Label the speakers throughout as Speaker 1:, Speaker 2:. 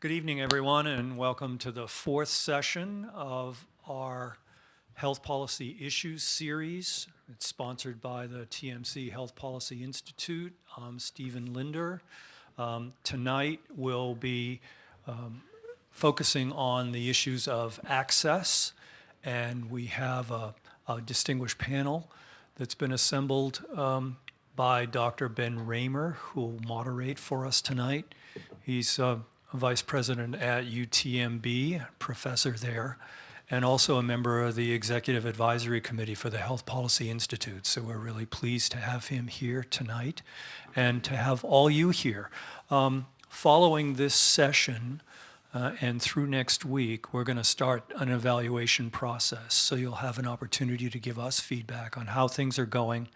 Speaker 1: Good evening, everyone, and welcome to the fourth session of our Health Policy Issues series. It's sponsored by the TMC Health Policy Institute. I'm Stephen Linder. Tonight we'll be focusing on the issues of access, and we have a distinguished panel that's been assembled by Dr. Ben Raimer, who will moderate for us tonight. He's Vice President at UTMB, professor there, and also a member of the Executive Advisory Committee for the Health Policy Institute. So we're really pleased to have him here tonight and to have all you here. Following this session and through next week, we're going to start an evaluation process. So you'll have an opportunity to give us feedback on how things are going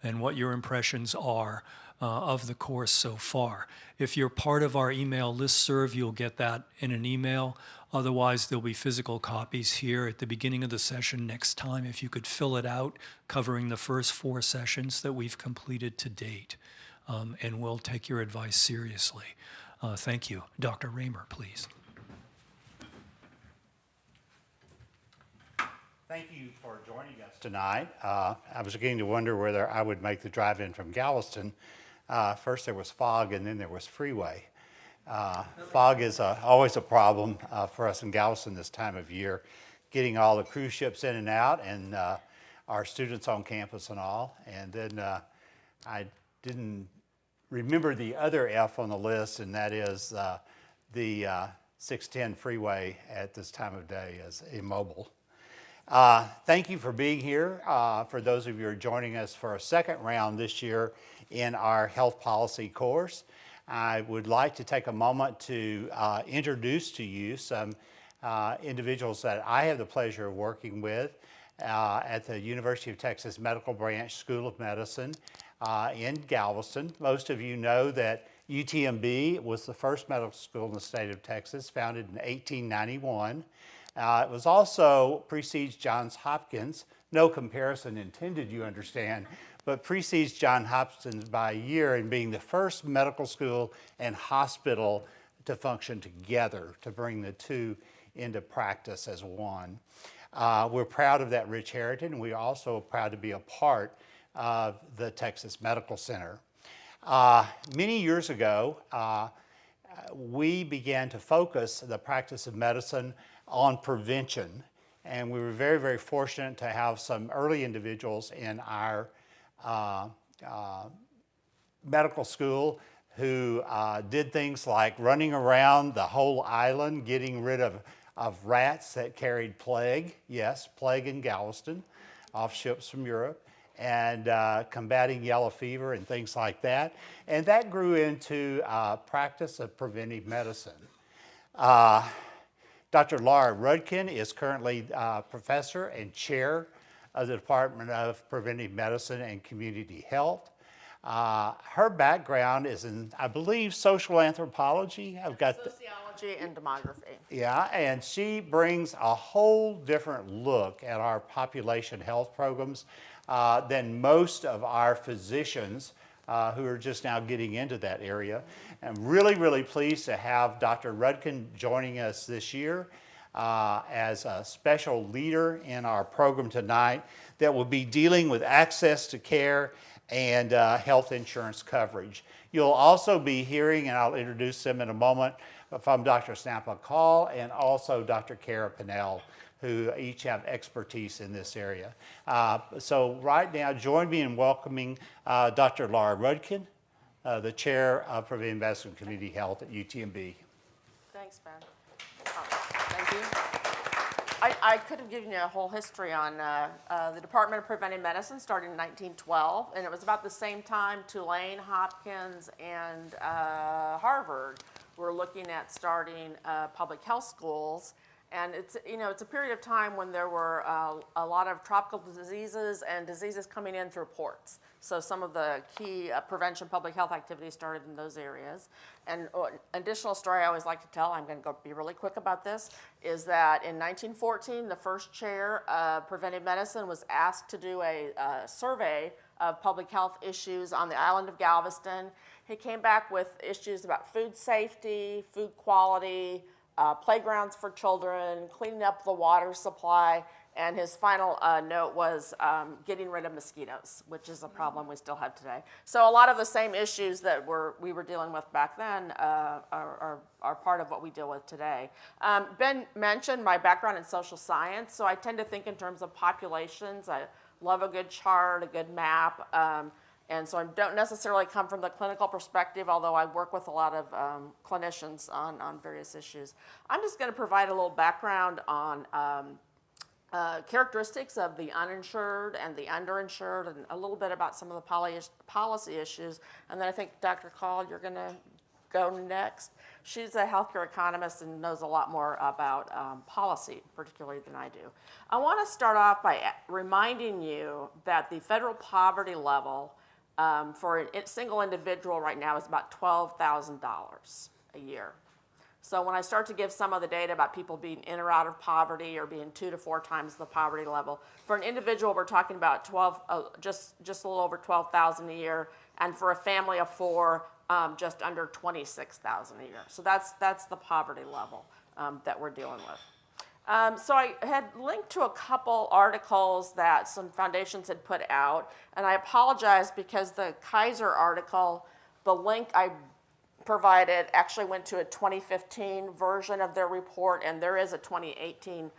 Speaker 1: and what your impressions are of the course so far. If you're part of our email listserv, you'll get that in an email. Otherwise, there'll be physical copies here at the beginning of the session next time. If you could fill it out, covering the first 4 sessions that we've completed to date. And we'll take your advice seriously. Thank you. Dr. Raimer, please.
Speaker 2: Thank you for joining us tonight. I was beginning to wonder whether I would make the drive in from Galveston. First there was fog and then there was freeway. Fog is always a problem for us in Galveston this time of year, getting all the cruise ships in and out and our students on campus and all. And then I didn't remember the other F on the list, and that is the 610 freeway at this time of day is immobile. Thank you for being here. For those of you who are joining us for a second round this year in our health policy course, I would like to take a moment to introduce to you some individuals that I have the pleasure of working with at the University of Texas Medical Branch School of Medicine in Galveston. Most of you know that UTMB was the first medical school in the state of Texas, founded in 1891. It was also precedes Johns Hopkins. No comparison intended, you understand, but precedes Johns Hopkins by a year in being the first medical school and hospital to function together, to bring the two into practice as one. We're proud of that rich heritage, and we're also proud to be a part of the Texas Medical Center. Many years ago, we began to focus the practice of medicine on prevention, and we were very, very fortunate to have some early individuals in our medical school who did things like running around the whole island, getting rid of rats that carried plague, yes, plague in Galveston, off ships from Europe, and combating yellow fever and things like that. And that grew into practice of preventive medicine. Dr. Laura Rudkin is currently professor and chair of the Department of Preventive Medicine and Community Health. Her background is in, I believe, social anthropology.
Speaker 3: Sociology and demography.
Speaker 2: Yeah, and she brings a whole different look at our population health programs than most of our physicians who are just now getting into that area. I'm really, really pleased to have Dr. Rudkin joining us this year as a special leader in our program tonight that will be dealing with access to care and health insurance coverage. You'll also be hearing, and I'll introduce them in a moment, from Dr. Sapna Kaul and also Dr. Cara, Pennel, who each have expertise in this area. So right now, join me in welcoming Dr. Laura Rudkin, the Chair of Preventive Medicine and Community Health at UTMB.
Speaker 3: Thanks, Ben. Thank you. I could have given you a whole history on the Department of Preventive Medicine started in 1912, and it was about the same time Tulane, Hopkins, and Harvard were looking at starting public health schools. And it's a period of time when there were a lot of tropical diseases and diseases coming in through ports. So some of the key prevention public health activities started in those areas. And additional story I always like to tell, I'm going to be really quick about this, is that in 1914, the first chair of preventive medicine was asked to do a survey of public health issues on the island of Galveston. He came back with issues about food safety, food quality, playgrounds for children, cleaning up the water supply, and his final note was getting rid of mosquitoes, which is a problem we still have today. So a lot of the same issues that we were dealing with back then are part of what we deal with today. Ben mentioned my background in social science, so I tend to think in terms of populations. I love a good chart, a good map, and so I don't necessarily come from the clinical perspective, although I work with a lot of clinicians on various issues. I'm just going to provide a little background on characteristics of the uninsured and the underinsured, and a little bit about some of the policy issues. And then I think Dr. Kaul, you're going to go next. She's a healthcare economist and knows a lot more about policy, particularly than I do. I want to start off by reminding you that the federal poverty level for a single individual right now is about $12,000 a year. So when I start to give some of the data about people being in or out of poverty or being 2 to 4 times the poverty level, for an individual we're talking about just a little over $12,000 a year, and for a family of 4, just under $26,000 a year. So that's the poverty level that we're dealing with. So I had linked to a couple articles that some foundations had put out, and I apologize because the Kaiser article, the link I provided actually went to a 2015 version of their report, and there is a 2018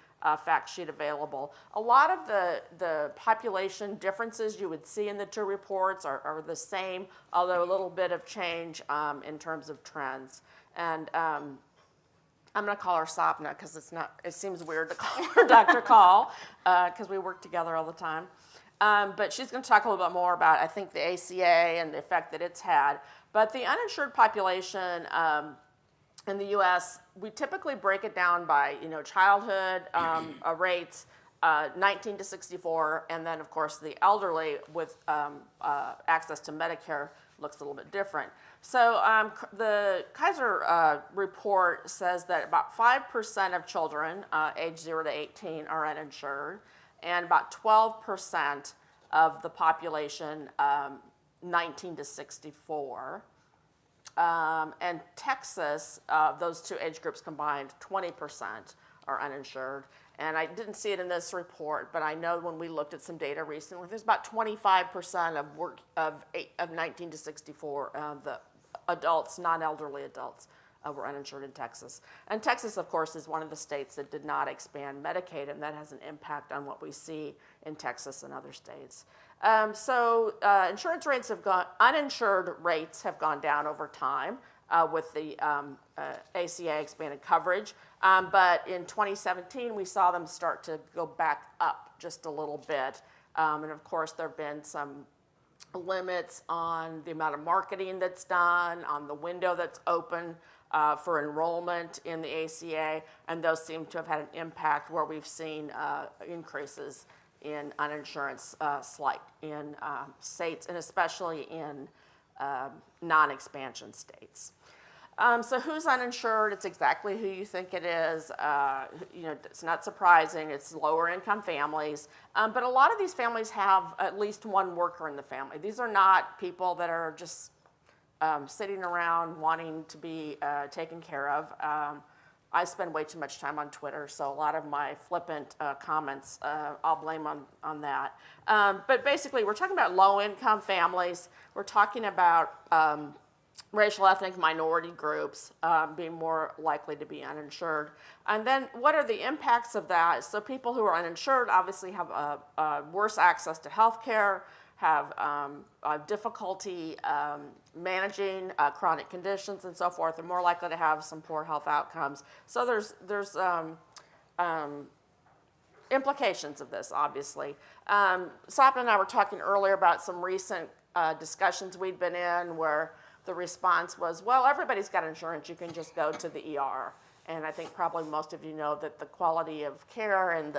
Speaker 3: fact sheet available. A lot of the population differences you would see in the two reports are the same, although a little bit of change in terms of trends. And I'm going to call her Sapna because it seems weird to call her Dr. Kaul because we work together all the time. But she's going to talk a little bit more about, I think, the ACA and the effect that it's had. But the uninsured population in the U.S., we typically break it down by, childhood rates, 19 to 64, and then, of course, the elderly with access to Medicare looks a little bit different. So the Kaiser report says that about 5% of children age 0 to 18 are uninsured, and about 12% of the population 19 to 64. And Texas, those two age groups combined, 20% are uninsured. And I didn't see it in this report, but I know when we looked at some data recently, there's about 25% of 19 to 64, the adults, non-elderly adults, were uninsured in Texas. And Texas, of course, is one of the states that did not expand Medicaid, and that has an impact on what we see in Texas and other states. Insurance rates uninsured rates have gone down over time with the ACA expanded coverage. But in 2017, we saw them start to go back up just a little bit. And of course, there have been some limits on the amount of marketing that's done, on the window that's open for enrollment in the ACA, and those seem to have had an impact where we've seen increases in uninsurance slight in states, and especially in non-expansion states. So who's uninsured? It's exactly who you think it is. It's not surprising. It's lower income families. But a lot of these families have at least one worker in the family. These are not people that are just sitting around wanting to be taken care of. I spend way too much time on Twitter, so a lot of my flippant comments, I'll blame on that. But basically, we're talking about low-income families. We're talking about racial, ethnic, minority groups being more likely to be uninsured. And then what are the impacts of that? So people who are uninsured obviously have worse access to health care, have difficulty managing chronic conditions and so forth, and more likely to have some poor health outcomes. So there's implications of this, obviously. Sapna and I were talking earlier about some recent discussions we'd been in where the response was, well, everybody's got insurance, you can just go to the ER. And I think probably most of you know that the quality of care and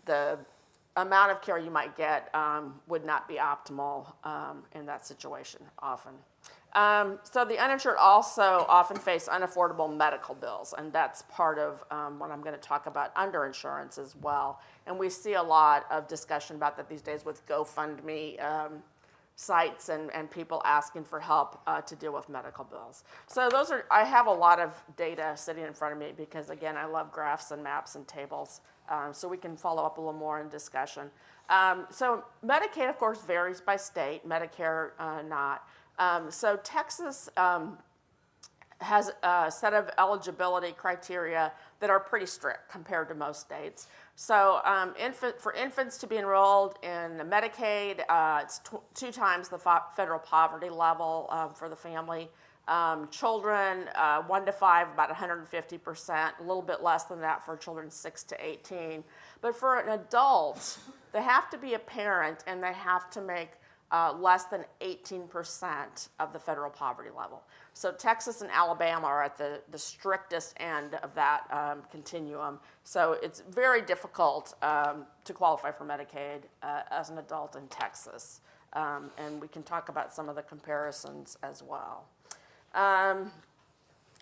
Speaker 3: the amount of care you might get would not be optimal in that situation often. So the uninsured also often face unaffordable medical bills, and that's part of what I'm going to talk about underinsurance as well. And we see a lot of discussion about that these days with GoFundMe sites and people asking for help to deal with medical bills. So I have a lot of data sitting in front of me because, again, I love graphs and maps and tables, so we can follow up a little more in discussion. So Medicaid, of course, varies by state, Medicare not. So Texas has a set of eligibility criteria that are pretty strict compared to most states. So for infants to be enrolled in Medicaid, it's 2 times the federal poverty level for the family. Children 1 to 5, about 150%, a little bit less than that for children 6 to 18. But for an adult, they have to be a parent and they have to make less than 18% of the federal poverty level. So Texas and Alabama are at the strictest end of that continuum. So it's very difficult to qualify for Medicaid as an adult in Texas. And we can talk about some of the comparisons as well.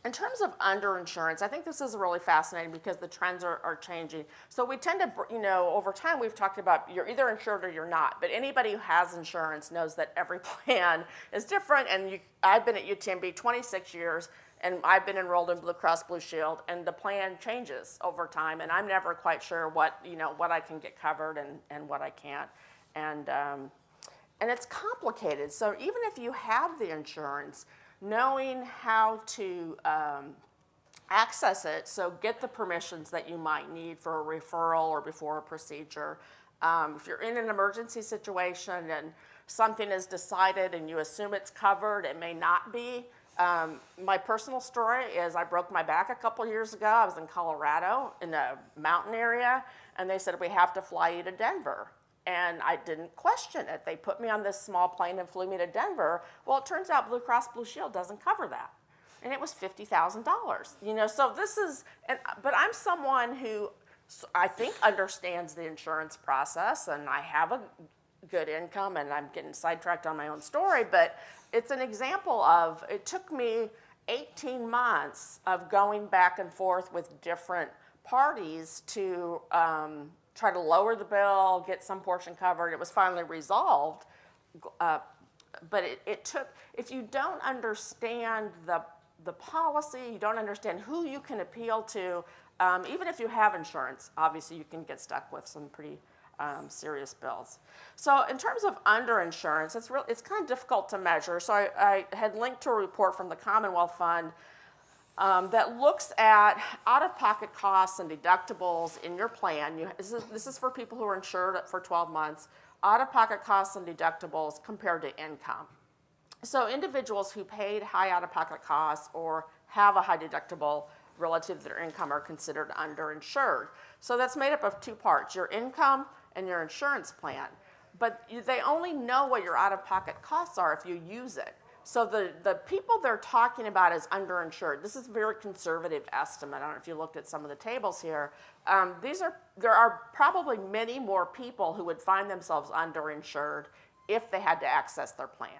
Speaker 3: In terms of underinsurance, I think this is really fascinating because the trends are changing. So we tend to, over time we've talked about you're either insured or you're not, but anybody who has insurance knows that every plan is different. And I've been at UTMB 26 years, and I've been enrolled in Blue Cross Blue Shield, and the plan changes over time, and I'm never quite sure what I can get covered and what I can't. And it's complicated. So even if you have the insurance, knowing how to access it, so get the permissions that you might need for a referral or before a procedure. If you're in an emergency situation and something is decided and you assume it's covered, it may not be. My personal story is I broke my back a couple years ago. I was in Colorado in a mountain area, and they said, we have to fly you to Denver. And I didn't question it. They put me on this small plane and flew me to Denver. Well, it turns out Blue Cross Blue Shield doesn't cover that. And it was $50,000. So this is, but I'm someone who I think understands the insurance process, and I have a good income, and I'm getting sidetracked on my own story, but it's an example of, it took me 18 months of going back and forth with different parties to try to lower the bill, get some portion covered. It was finally resolved, but it took, if you don't understand the policy, you don't understand who you can appeal to, even if you have insurance, obviously you can get stuck with some pretty serious bills. So in terms of underinsurance, it's kind of difficult to measure. So I had linked to a report from the Commonwealth Fund that looks at out-of-pocket costs and deductibles in your plan. This is for people who are insured for 12 months, out-of-pocket costs and deductibles compared to income. So individuals who paid high out-of-pocket costs or have a high deductible relative to their income are considered underinsured. So that's made up of 2 parts, your income and your insurance plan. But they only know what your out-of-pocket costs are if you use it. So the people they're talking about as underinsured, this is a very conservative estimate. I don't know if you looked at some of the tables here. There are probably many more people who would find themselves underinsured if they had to access their plan.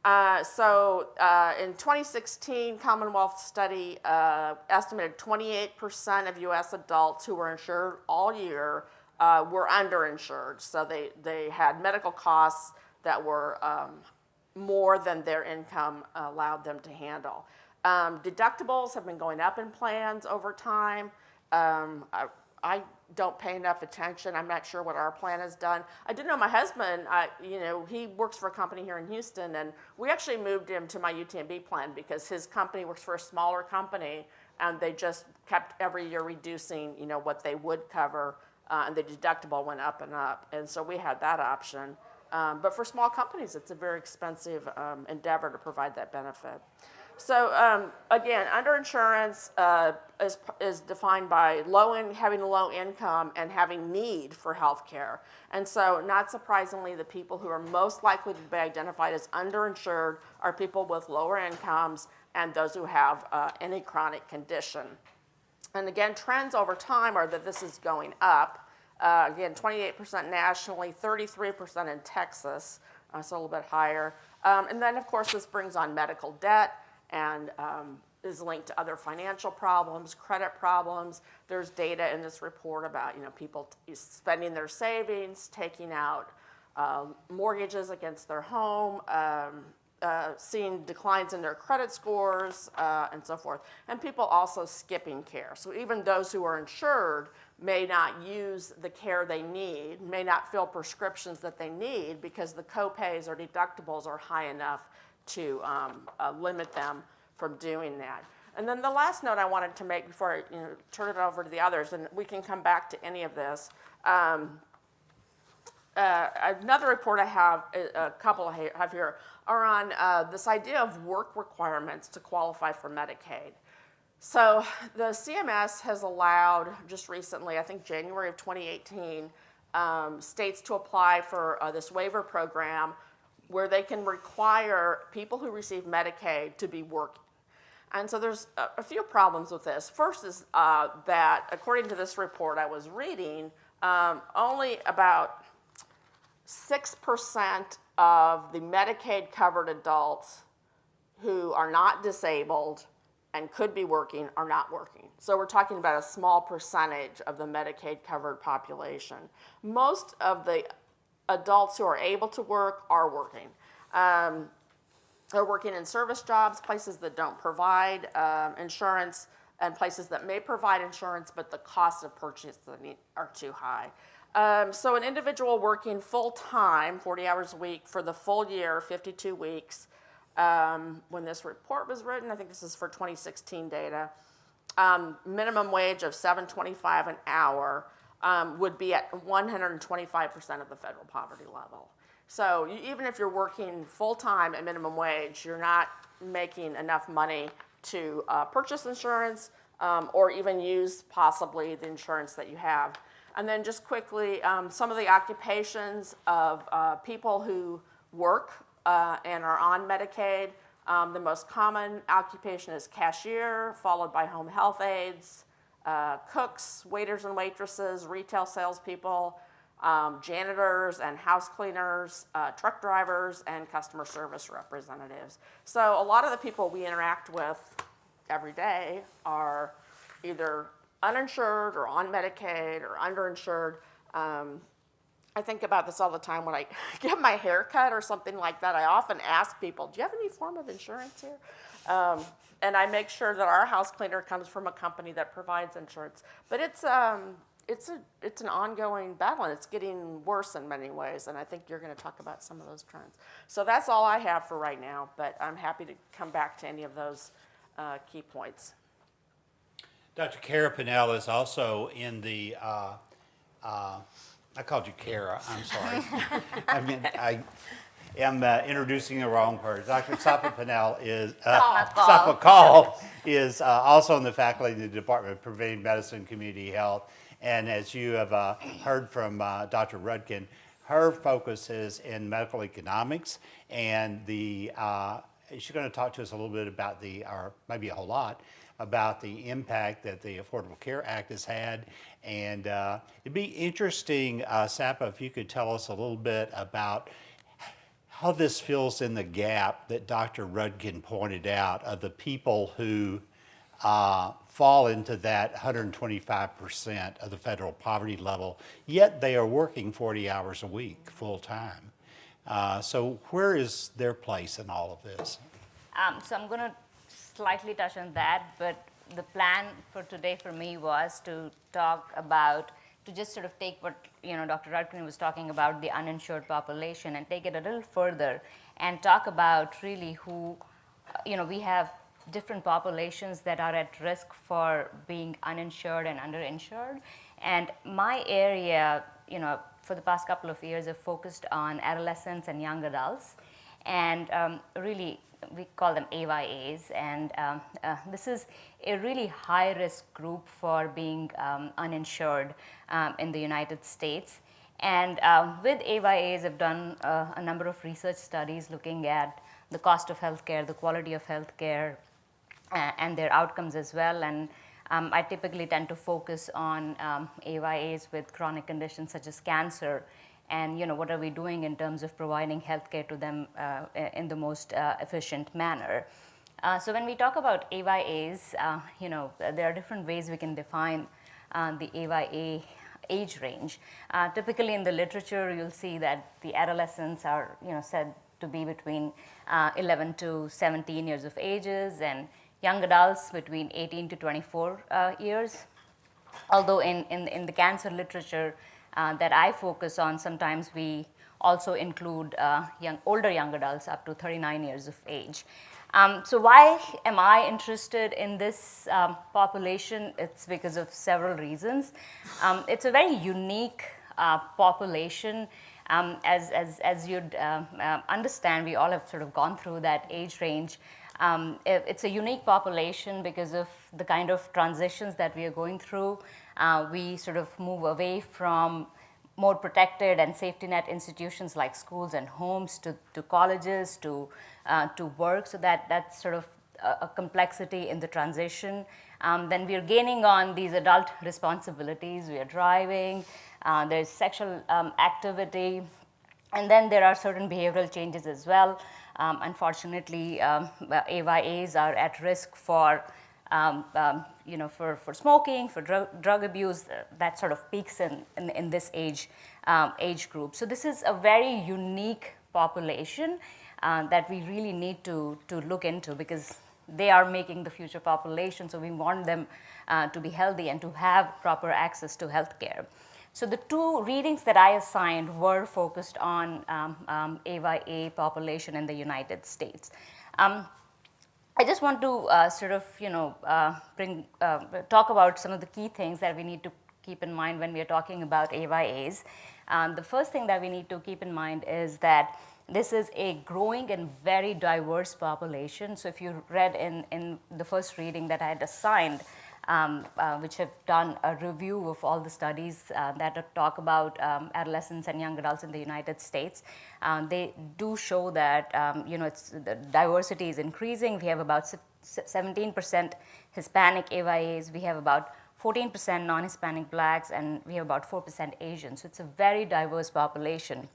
Speaker 3: In 2016, Commonwealth study estimated 28% of U.S. adults who were insured all year were underinsured. So they had medical costs that were more than their income allowed them to handle. Deductibles have been going up in plans over time. I don't pay enough attention. I'm not sure what our plan has done. I did know my husband, he works for a company here in Houston, and we actually moved him to my UTMB plan because his company works for a smaller company, and they just kept every year reducing, what they would cover, and the deductible went up and up. And so we had that option. But for small companies, it's a very expensive endeavor to provide that benefit. So again, underinsurance is defined by having low income and having need for health care. And so not surprisingly, the people who are most likely to be identified as underinsured are people with lower incomes and those who have any chronic condition. And again, trends over time are that this is going up. Again, 28% nationally, 33% in Texas. so a little bit higher. And then, of course, this brings on medical debt and is linked to other financial problems, credit problems. There's data in this report about people spending their savings, taking out mortgages against their home, seeing declines in their credit scores, and so forth. And people also skipping care. So even those who are insured may not use the care they need, may not fill prescriptions that they need because the copays or deductibles are high enough to limit them from doing that. And then the last note I wanted to make before I turn it over to the others, and we can come back to any of this. Another report I have, a couple I have here, are on this idea of work requirements to qualify for Medicaid. So the CMS has allowed, just recently, I think January of 2018, states to apply for this waiver program where they can require people who receive Medicaid to be working. And so there's a few problems with this. First is that, according to this report I was reading, only about 6% of the Medicaid-covered adults who are not disabled and could be working are not working. So we're talking about a small percentage of the Medicaid-covered population. Most of the adults who are able to work are working. They're working in service jobs, places that don't provide insurance, and places that may provide insurance, but the cost of purchase are too high. So an individual working full-time, 40 hours a week, for the full year, 52 weeks, when this report was written, I think this is for 2016 data, minimum wage of $7.25 an hour would be at 125% of the federal poverty level. So even if you're working full-time at minimum wage, you're not making enough money to purchase insurance or even use possibly the insurance that you have. And then just quickly, some of the occupations of people who work and are on Medicaid. The most common occupation is cashier, followed by home health aides, cooks, waiters and waitresses, retail salespeople, janitors and house cleaners, truck drivers, and customer service representatives. So a lot of the people we interact with every day are either uninsured or on Medicaid or underinsured. I think about this all the time when I get my hair cut or something like that. I often ask people, do you have any form of insurance here? And I make sure that our house cleaner comes from a company that provides insurance. But it's an ongoing battle, and it's getting worse in many ways, and I think you're going to talk about some of those trends. So that's all I have for right now, but I'm happy to come back to any of those key points.
Speaker 2: Dr. Cara Pennel is also in the, I called you Cara, I'm sorry. I am introducing the wrong person. Dr. Sapna Pennel is, Sapna Kaul is also in the faculty in the Department of Preventive Medicine, Community Health. And as you have heard from Dr. Rudkin, her focus is in medical economics, and she's going to talk to us a little bit about or maybe a whole lot, about the impact that the Affordable Care Act has had. And it'd be interesting, Sapna, if you could tell us a little bit about how this fills in the gap that Dr. Rudkin pointed out of the people who fall into that 125% of the federal poverty level, yet they are working 40 hours a week full time. So where is their place in all of this?
Speaker 4: So I'm going to slightly touch on that, but the plan for today for me was to talk about, to just sort of take what Dr. Rudkin was talking about, the uninsured population, and take it a little further and talk about really who, we have different populations that are at risk for being uninsured and underinsured. And my area, for the past couple of years, have focused on adolescents and young adults. And really, we call them AYAs. And this is a really high-risk group for being uninsured in the United States. And with AYAs, I've done a number of research studies looking at the cost of healthcare, the quality of healthcare, and their outcomes as well. And I typically tend to focus on AYAs with chronic conditions such as cancer. and what are we doing in terms of providing healthcare to them in the most efficient manner. So when we talk about AYAs, there are different ways we can define the AYA age range. Typically in the literature, you'll see that the adolescents are said to be between 11 to 17 years of ages, and young adults between 18 to 24 years. Although in the cancer literature that I focus on, sometimes we also include older young adults up to 39 years of age. So why am I interested in this population? It's because of several reasons. It's a very unique population. As you'd understand, we all have sort of gone through that age range. It's a unique population because of the kind of transitions that we are going through. We sort of move away from more protected and safety net institutions like schools and homes to colleges, to work. So that's sort of a complexity in the transition. Then we are gaining on these adult responsibilities. We are driving, there's sexual activity, and then there are certain behavioral changes as well. Unfortunately, AYAs are at risk for smoking, for drug abuse. That sort of peaks in this age group. So this is a very unique population that we really need to look into, because they are making the future population. So we want them to be healthy and to have proper access to healthcare. So the two readings that I assigned were focused on AYA population in the United States. I just want to talk about some of the key things that we need to keep in mind when we are talking about AYAs. The first thing that we need to keep in mind is that this is a growing and very diverse population. So if you read in the first reading that I had assigned, which have done a review of all the studies that talk about adolescents and young adults in the United States, they do show that the diversity is increasing. We have about 17% Hispanic AYAs. We have about 14% non-Hispanic blacks, and we have about 4% Asians. So it's a very diverse population.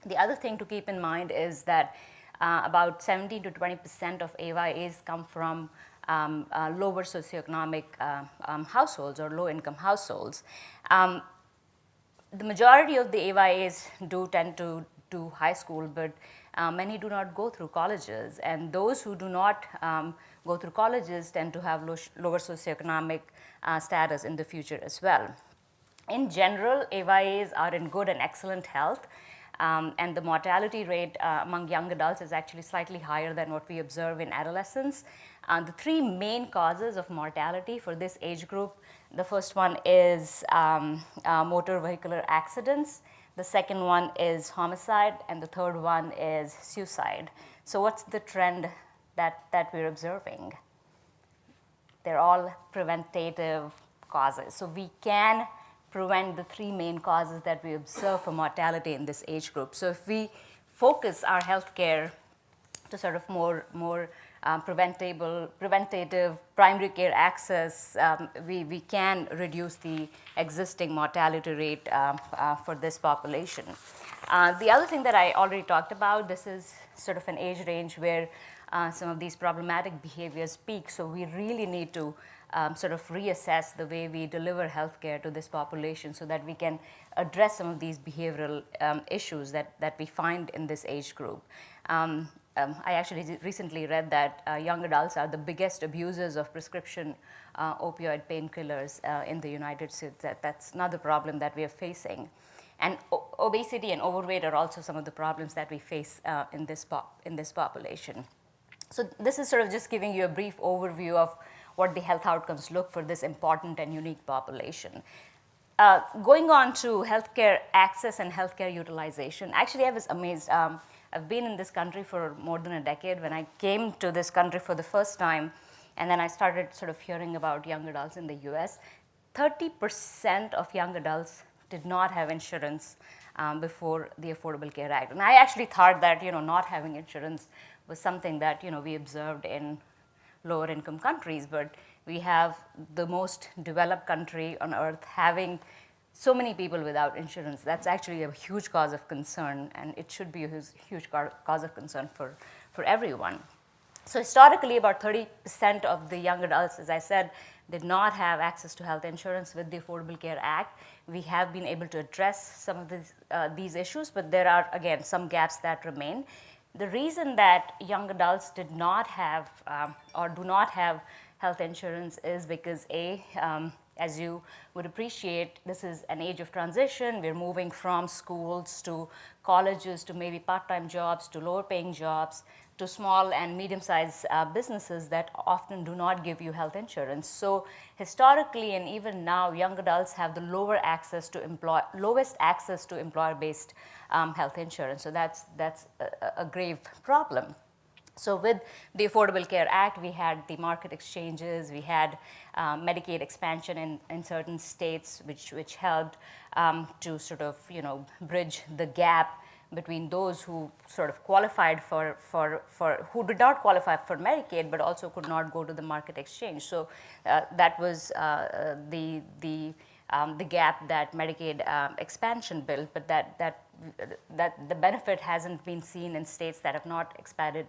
Speaker 4: The other thing to keep in mind is that about 17 to 20% of AYAs come from lower socioeconomic households or low-income households. The majority of the AYAs do tend to do high school, but many do not go through colleges. And those who do not go through colleges tend to have lower socioeconomic status in the future as well. In general, AYAs are in good and excellent health. And the mortality rate among young adults is actually slightly higher than what we observe in adolescents. The three main causes of mortality for this age group: the first one is motor vehicular accidents, the second one is homicide, and the third one is suicide. So what's the trend that we're observing? They're all preventative causes. So we can prevent the three main causes that we observe for mortality in this age group. So if we focus our healthcare to sort of more preventative primary care access, we can reduce the existing mortality rate for this population. The other thing that I already talked about, this is sort of an age range where some of these problematic behaviors peak. So we really need to sort of reassess the way we deliver healthcare to this population so that we can address some of these behavioral issues that we find in this age group. I actually recently read that young adults are the biggest abusers of prescription opioid painkillers in the United States. That's another problem that we are facing. And obesity and overweight are also some of the problems that we face in this population. So this is sort of just giving you a brief overview of what the health outcomes look for this important and unique population. Going on to healthcare access and healthcare utilization, actually I was amazed. I've been in this country for more than a decade. When I came to this country for the first time, and then I started sort of hearing about young adults in the US, 30% of young adults did not have insurance before the Affordable Care Act. And I actually thought that not having insurance was something that we observed in lower income countries, but we have the most developed country on earth having so many people without insurance. That's actually a huge cause of concern, and it should be a huge cause of concern for everyone. So historically, about 30% of the young adults, as I said, did not have access to health insurance. With the Affordable Care Act, we have been able to address some of these issues, but there are, again, some gaps that remain. The reason that young adults did not have or do not have health insurance is because, as you would appreciate, this is an age of transition. We're moving from schools to colleges to maybe part-time jobs to lower-paying jobs to small and medium-sized businesses that often do not give you health insurance. So historically and even now, young adults have the lowest access to employer-based health insurance. So that's a grave problem. So with the Affordable Care Act, we had the market exchanges, we had Medicaid expansion in certain states, which helped to sort of, bridge the gap between those who sort of qualified who did not qualify for Medicaid, but also could not go to the market exchange. So that was the gap that Medicaid expansion built, but that the benefit hasn't been seen in states that have not expanded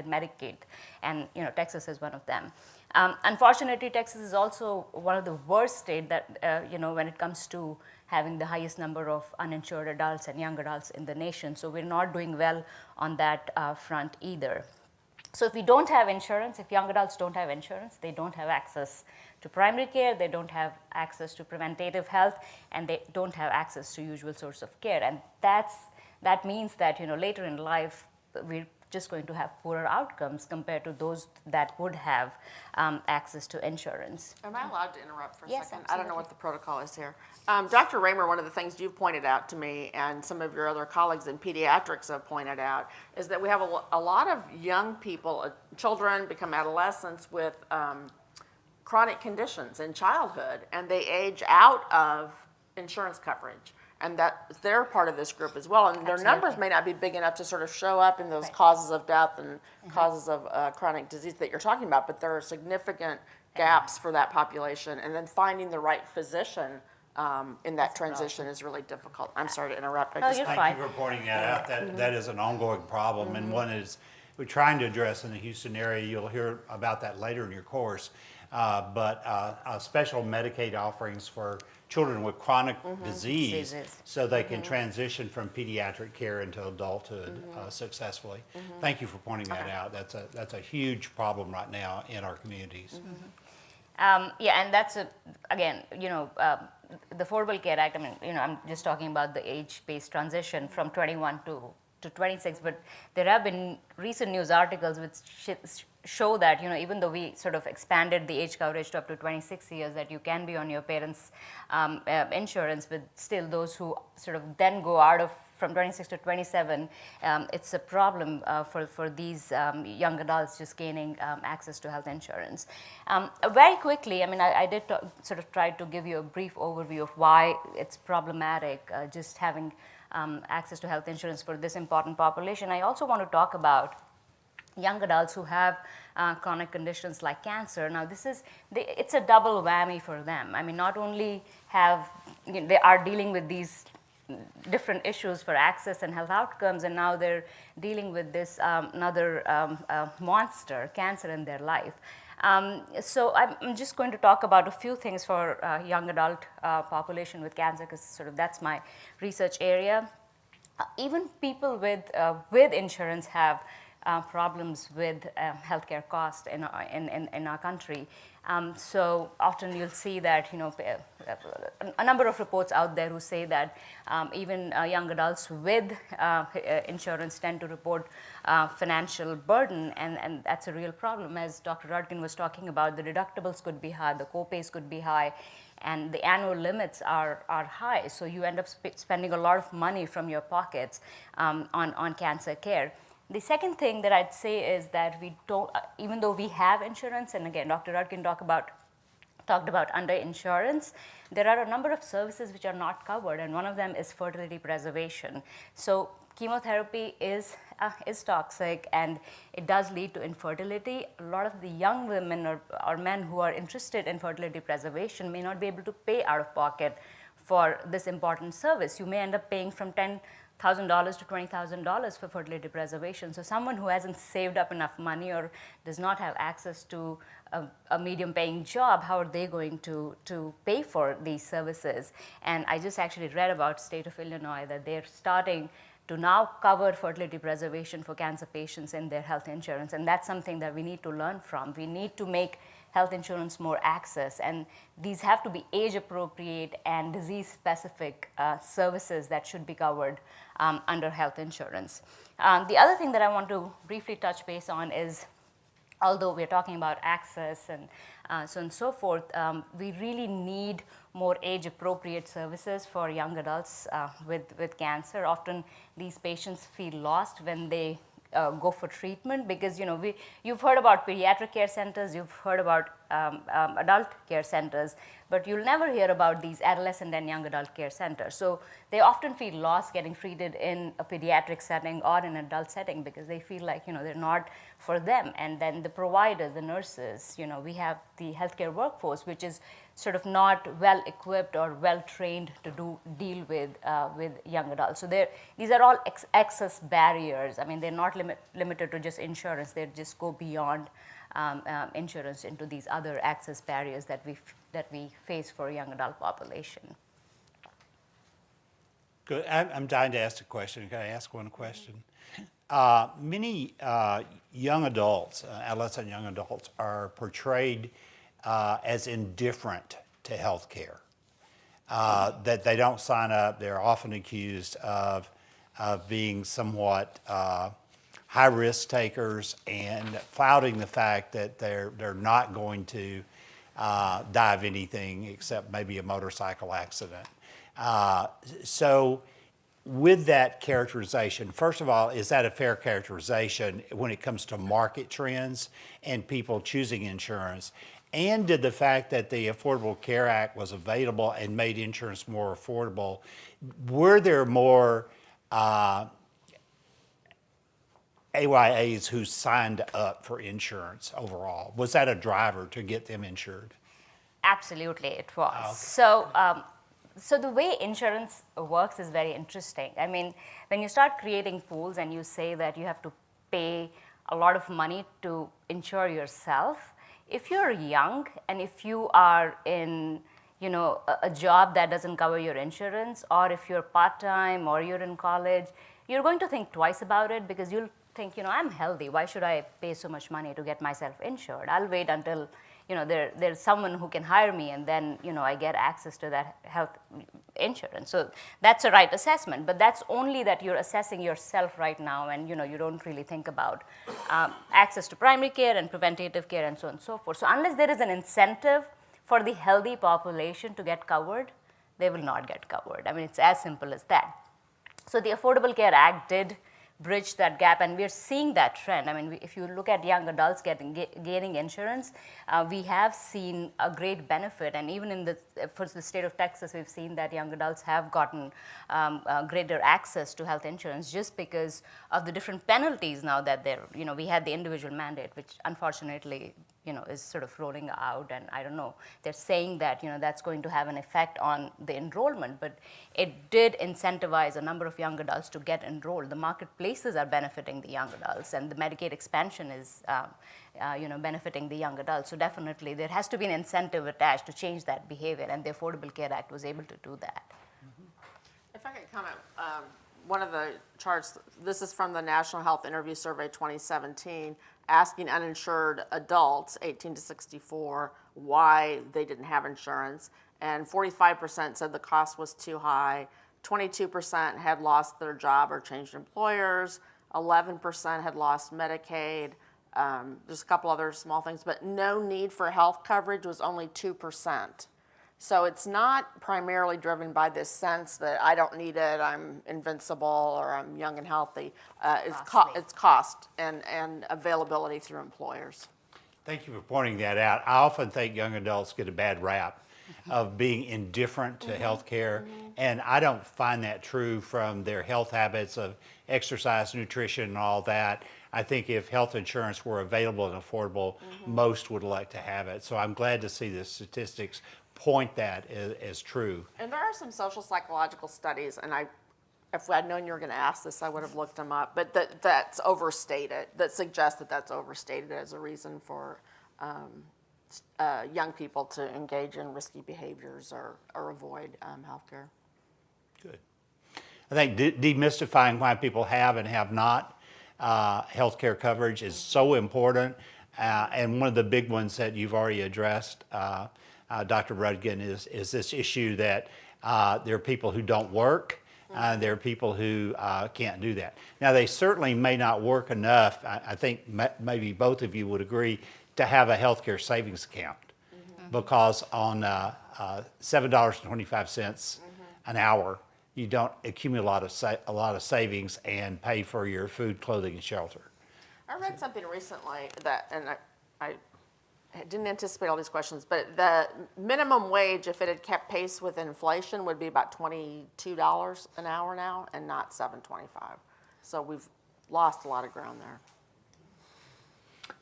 Speaker 4: Medicaid, and Texas is one of them. Unfortunately, Texas is also one of the worst states that when it comes to having the highest number of uninsured adults and young adults in the nation. So we're not doing well on that front either. So if we don't have insurance, if young adults don't have insurance, they don't have access to primary care, they don't have access to preventative health, and they don't have access to usual source of care. And that means that later in life, we're just going to have poorer outcomes compared to those that would have access to insurance.
Speaker 3: Am I allowed to interrupt for a
Speaker 4: Yes,
Speaker 3: second?
Speaker 4: absolutely.
Speaker 3: I don't know what the protocol is here. Dr. Raimer, one of the things you've pointed out to me and some of your other colleagues in pediatrics have pointed out is that we have a lot of young people, children become adolescents with chronic conditions in childhood, and they age out of insurance coverage. And that they're part of this group as well. And their numbers may not be big enough to sort of show up in those causes of death and causes of chronic disease that you're talking about, but there are significant gaps for that population. And then finding the right physician in that transition is really difficult. I'm sorry to interrupt.
Speaker 4: No, you're fine.
Speaker 2: Thank you for pointing that out. That is an ongoing problem, and one is we're trying to address in the Houston area. You'll hear about that later in your course. But special Medicaid offerings for children with chronic disease so they can transition from pediatric care into adulthood successfully. Thank you for pointing that out. That's a huge problem right now in our communities.
Speaker 4: Yeah, and that's again, the Affordable Care Act. I mean, I'm just talking about the age-based transition from 21 to 26, but there have been recent news articles which show that even though we sort of expanded the age coverage to up to 26 years, that you can be on your parents' insurance, but still those who sort of then go out of from 26 to 27, it's a problem for these young adults just gaining access to health insurance. Very quickly, I mean, I did sort of try to give you a brief overview of why it's problematic just having access to health insurance for this important population. I also want to talk about young adults who have chronic conditions like cancer. Now, it's a double whammy for them. I mean, not only they are dealing with these different issues for access and health outcomes, and now they're dealing with this another monster, cancer, in their life. So I'm just going to talk about a few things for young adult population with cancer, because sort of that's my research area. Even people with insurance have problems with healthcare costs in our country. So often you'll see that a number of reports out there who say that even young adults with insurance tend to report financial burden, and that's a real problem. As Dr. Rudkin was talking about, the deductibles could be high, the co-pays could be high, and the annual limits are high. So you end up spending a lot of money from your pockets on cancer care. The second thing that I'd say is that we don't, even though we have insurance, and again, Dr. Rudkin talked about underinsurance, there are a number of services which are not covered, and one of them is fertility preservation. So chemotherapy is toxic, and it does lead to infertility. A lot of the young women or men who are interested in fertility preservation may not be able to pay out of pocket for this important service. You may end up paying from $10,000 to $20,000 for fertility preservation. So someone who hasn't saved up enough money or does not have access to a medium paying job, how are they going to pay for these services? And I just actually read about state of Illinois that they're starting to now cover fertility preservation for cancer patients in their health insurance. And that's something that we need to learn from. We need to make health insurance more access, and these have to be age appropriate and disease specific services that should be covered under health insurance. The other thing that I want to briefly touch base on is, although we're talking about access and so on and so forth, we really need more age-appropriate services for young adults with cancer. Often these patients feel lost when they go for treatment because, you've heard about pediatric care centers, you've heard about adult care centers, but you'll never hear about these adolescent and young adult care centers. So they often feel lost getting treated in a pediatric setting or in an adult setting because they feel like, they're not for them. And then the providers, the nurses, we have the healthcare workforce, which is sort of not well equipped or well trained to deal with young adults. So these are all access barriers. I mean, they're not limited to just insurance. They just go beyond insurance into these other access barriers that we face for young adult population.
Speaker 2: Good. I'm dying to ask a question. Can I ask one question? Many young adults, adolescent young adults, are portrayed as indifferent to health care, that they don't sign up. They're often accused of being somewhat high risk takers and flouting the fact that they're not going to die of anything except maybe a motorcycle accident. So with that characterization, first of all, is that a fair characterization when it comes to market trends and people choosing insurance? And did the fact that the Affordable Care Act was available and made insurance more affordable, were there more AYAs who signed up for insurance overall? Was that a driver to get them insured?
Speaker 4: Absolutely, it was.
Speaker 2: Okay.
Speaker 4: So the way insurance works is very interesting. I mean, when you start creating pools and you say that you have to pay a lot of money to insure yourself, if you're young and if you are in a job that doesn't cover your insurance, or if you're part-time or you're in college, you're going to think twice about it because you'll think, I'm healthy. Why should I pay so much money to get myself insured? I'll wait until there's someone who can hire me, and then I get access to that health insurance. So that's a right assessment, but that's only that you're assessing yourself right now, and you don't really think about access to primary care and preventative care and so on and so forth. So unless there is an incentive for the healthy population to get covered, they will not get covered. I mean, it's as simple as that. So the Affordable Care Act did bridge that gap, and we're seeing that trend. I mean, if you look at young adults gaining insurance, we have seen a great benefit, and even for the state of Texas, we've seen that young adults have gotten greater access to health insurance just because of the different penalties now that we had the individual mandate, which unfortunately is sort of rolling out, and I don't know, they're saying that that's going to have an effect on the enrollment, but it did incentivize a number of young adults to get enrolled. The marketplaces are benefiting the young adults, and the Medicaid expansion is benefiting the young adults. So definitely there has to be an incentive attached to change that behavior, and the Affordable Care Act was able to do that.
Speaker 3: If I could comment, one of the charts, this is from the National Health Interview Survey 2017, asking uninsured adults 18 to 64 why they didn't have insurance, and 45% said the cost was too high, 22% had lost their job or changed employers, 11% had lost Medicaid, just a couple other small things, but no need for health coverage was only 2%. So it's not primarily driven by this sense that I don't need it, I'm invincible, or I'm young and healthy. It's cost and availability through employers.
Speaker 2: Thank you for pointing that out. I often think young adults get a bad rap of being indifferent to health care, and I don't find that true from their health habits of exercise, nutrition, and all that. I think if health insurance were available and affordable, most would elect to have it. So I'm glad to see the statistics point that as true.
Speaker 3: And there are some social psychological studies, and if I'd known you were going to ask this, I would have looked them up, but that's overstated, that suggest that that's overstated as a reason for young people to engage in risky behaviors or avoid healthcare.
Speaker 2: Good. I think demystifying why people have and have not healthcare coverage is so important. And one of the big ones that you've already addressed, Dr. Rudkin, is this issue that there are people who don't work. There are people who can't do that. Now, they certainly may not work enough, I think maybe both of you would agree, to have a healthcare savings account. Because on $7.25 an hour, you don't accumulate a lot of savings and pay for your food, clothing, and shelter.
Speaker 3: I read something recently that, and I didn't anticipate all these questions, but the minimum wage, if it had kept pace with inflation, would be about $22 an hour now, and not $7.25. So we've lost a lot of ground there.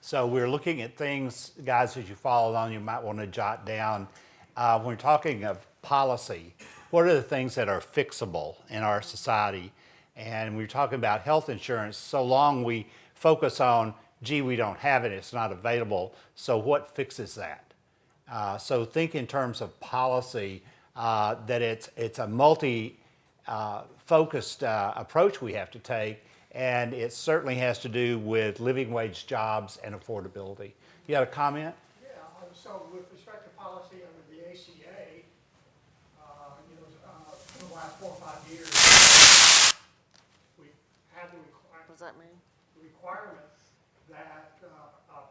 Speaker 2: So we're looking at things, guys, as you follow along, you might want to jot down. When we're talking of policy, what are the things that are fixable in our society? And we're talking about health insurance, so long we focus on, gee, we don't have it, it's not available, so what fixes that? So think in terms of policy, that it's a multi-focused approach we have to take, and it certainly has to do with living wage jobs and affordability. You had a comment?
Speaker 5: Yeah, so with respect to policy under the ACA, for the last 4 or 5 years, we've had the
Speaker 3: What does that mean?
Speaker 5: requirement that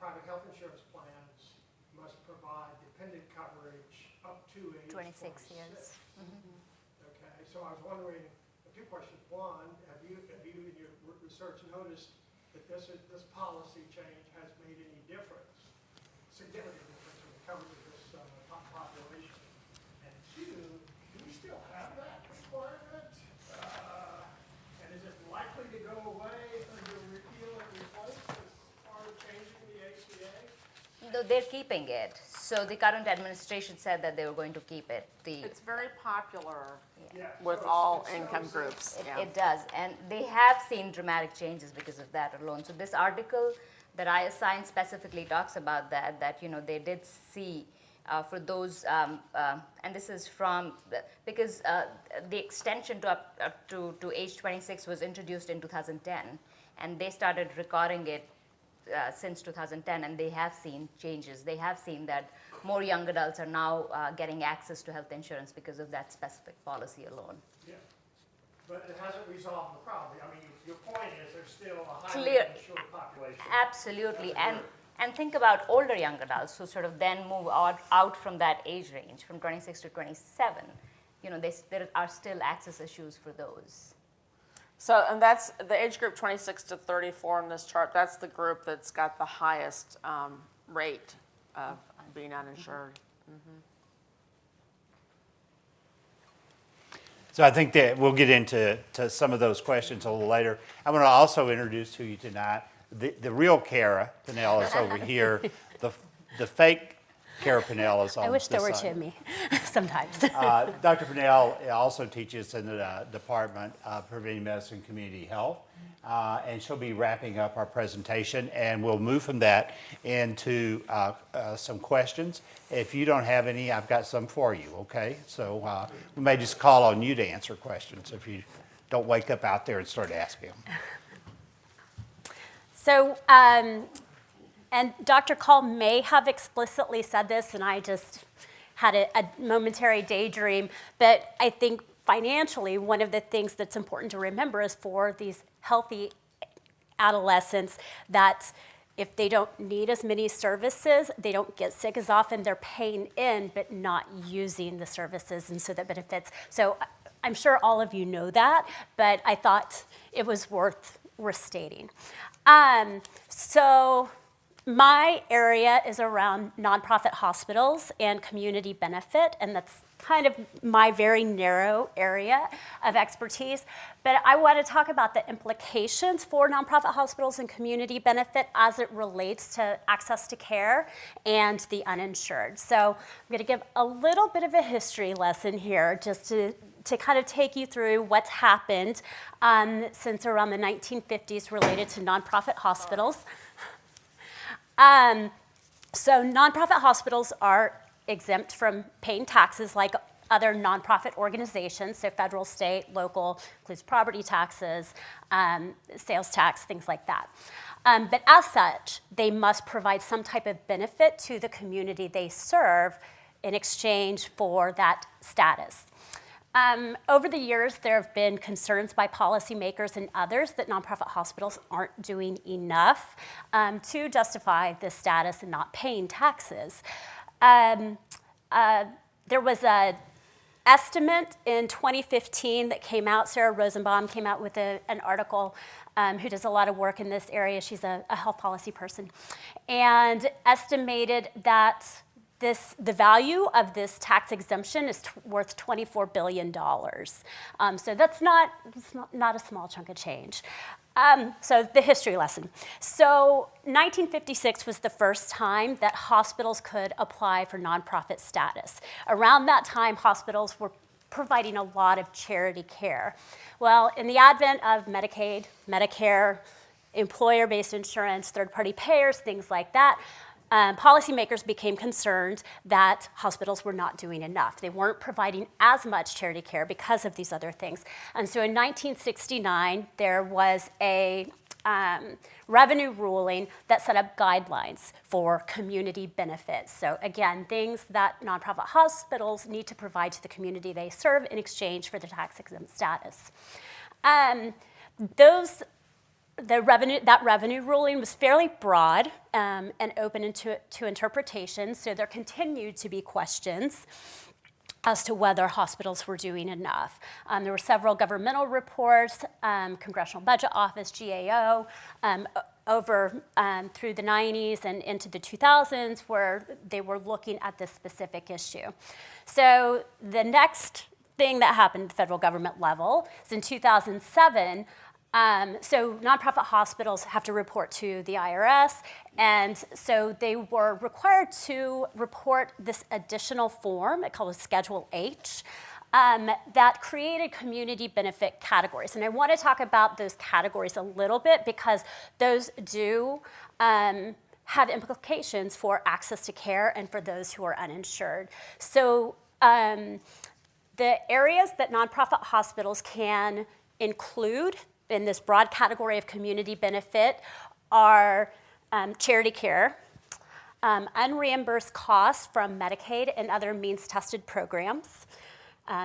Speaker 5: private health insurance plans must provide dependent coverage up to age
Speaker 4: 26 years.
Speaker 5: Okay, so I was wondering, 2 questions. One, have you in your research noticed that this policy change has made any difference, significant difference in the coverage of this population? And 2, do we still have that requirement? And is it likely to go away under repeal and replace as part of changing the ACA?
Speaker 4: No, they're keeping it. So the current administration said that they were going to keep it.
Speaker 3: It's very popular
Speaker 5: Yeah,
Speaker 3: with
Speaker 5: so
Speaker 3: all
Speaker 5: it's still
Speaker 3: income
Speaker 5: something.
Speaker 3: groups. Yeah.
Speaker 4: It does, and they have seen dramatic changes because of that alone. So this article that I assigned specifically talks about that they did see for those, and this is from, because the extension to up to age 26 was introduced in 2010, and they started recording it since 2010, and they have seen changes. They have seen that more young adults are now getting access to health insurance because of that specific policy alone.
Speaker 5: Yeah, but it hasn't resolved the problem. I mean, your point is there's still a highly
Speaker 4: Clear.
Speaker 5: uninsured population.
Speaker 4: Absolutely, and think about older young adults who sort of then move out from that age range, from 26 to 27. There are still access issues for those.
Speaker 3: So, and that's the age group 26 to 34 in this chart. That's the group that's got the highest rate of being uninsured.
Speaker 2: So I think that we'll get into some of those questions a little later. I'm going to also introduce to you tonight the real Cara. Pennel is over here. The fake Cara Pennel is on
Speaker 6: I wish there
Speaker 2: this
Speaker 6: were
Speaker 2: side.
Speaker 6: 2 of me sometimes.
Speaker 2: Dr. Pennel also teaches in the Department of Preventive Medicine and Community Health, and she'll be wrapping up our presentation, and we'll move from that into some questions. If you don't have any, I've got some for you, okay? So we may just call on you to answer questions if you don't wake up out there and start asking them.
Speaker 6: So, and Dr. Kaul may have explicitly said this, and I just had a momentary daydream, but I think financially, one of the things that's important to remember is for these healthy adolescents that if they don't need as many services, they don't get sick as often, they're paying in but not using the services, and so that benefits. So I'm sure all of you know that, but I thought it was worth stating. So my area is around nonprofit hospitals and community benefit, and that's kind of my very narrow area of expertise. But I want to talk about the implications for nonprofit hospitals and community benefit as it relates to access to care and the uninsured. So I'm going to give a little bit of a history lesson here just to kind of take you through what's happened since around the 1950s related to nonprofit hospitals. So nonprofit hospitals are exempt from paying taxes like other nonprofit organizations, so federal, state, local, includes property taxes, sales tax, things like that. But as such, they must provide some type of benefit to the community they serve in exchange for that status. Over the years, there have been concerns by policymakers and others that nonprofit hospitals aren't doing enough to justify this status and not paying taxes. There was an estimate in 2015 that came out. Sarah Rosenbaum came out with an article who does a lot of work in this area. She's a health policy person, and estimated that the value of this tax exemption is worth $24 billion. So that's not a small chunk of change. So the history lesson. So 1956 was the first time that hospitals could apply for nonprofit status. Around that time, hospitals were providing a lot of charity care. Well, in the advent of Medicaid, Medicare, employer-based insurance, third-party payers, things like that, policymakers became concerned that hospitals were not doing enough. They weren't providing as much charity care because of these other things. And so in 1969, there was a revenue ruling that set up guidelines for community benefits. So again, things that nonprofit hospitals need to provide to the community they serve in exchange for the tax-exempt status. That revenue ruling was fairly broad and open to interpretation, so there continued to be questions as to whether hospitals were doing enough. There were several governmental reports, Congressional Budget Office, GAO, over through the 90s and into the 2000s where they were looking at this specific issue. So the next thing that happened at the federal government level is in 2007, so nonprofit hospitals have to report to the IRS, and so they were required to report this additional form, it's called a Schedule H, that created community benefit categories. And I want to talk about those categories a little bit because those do have implications for access to care and for those who are uninsured. So the areas that nonprofit hospitals can include in this broad category of community benefit are charity care, unreimbursed costs from Medicaid and other means-tested programs.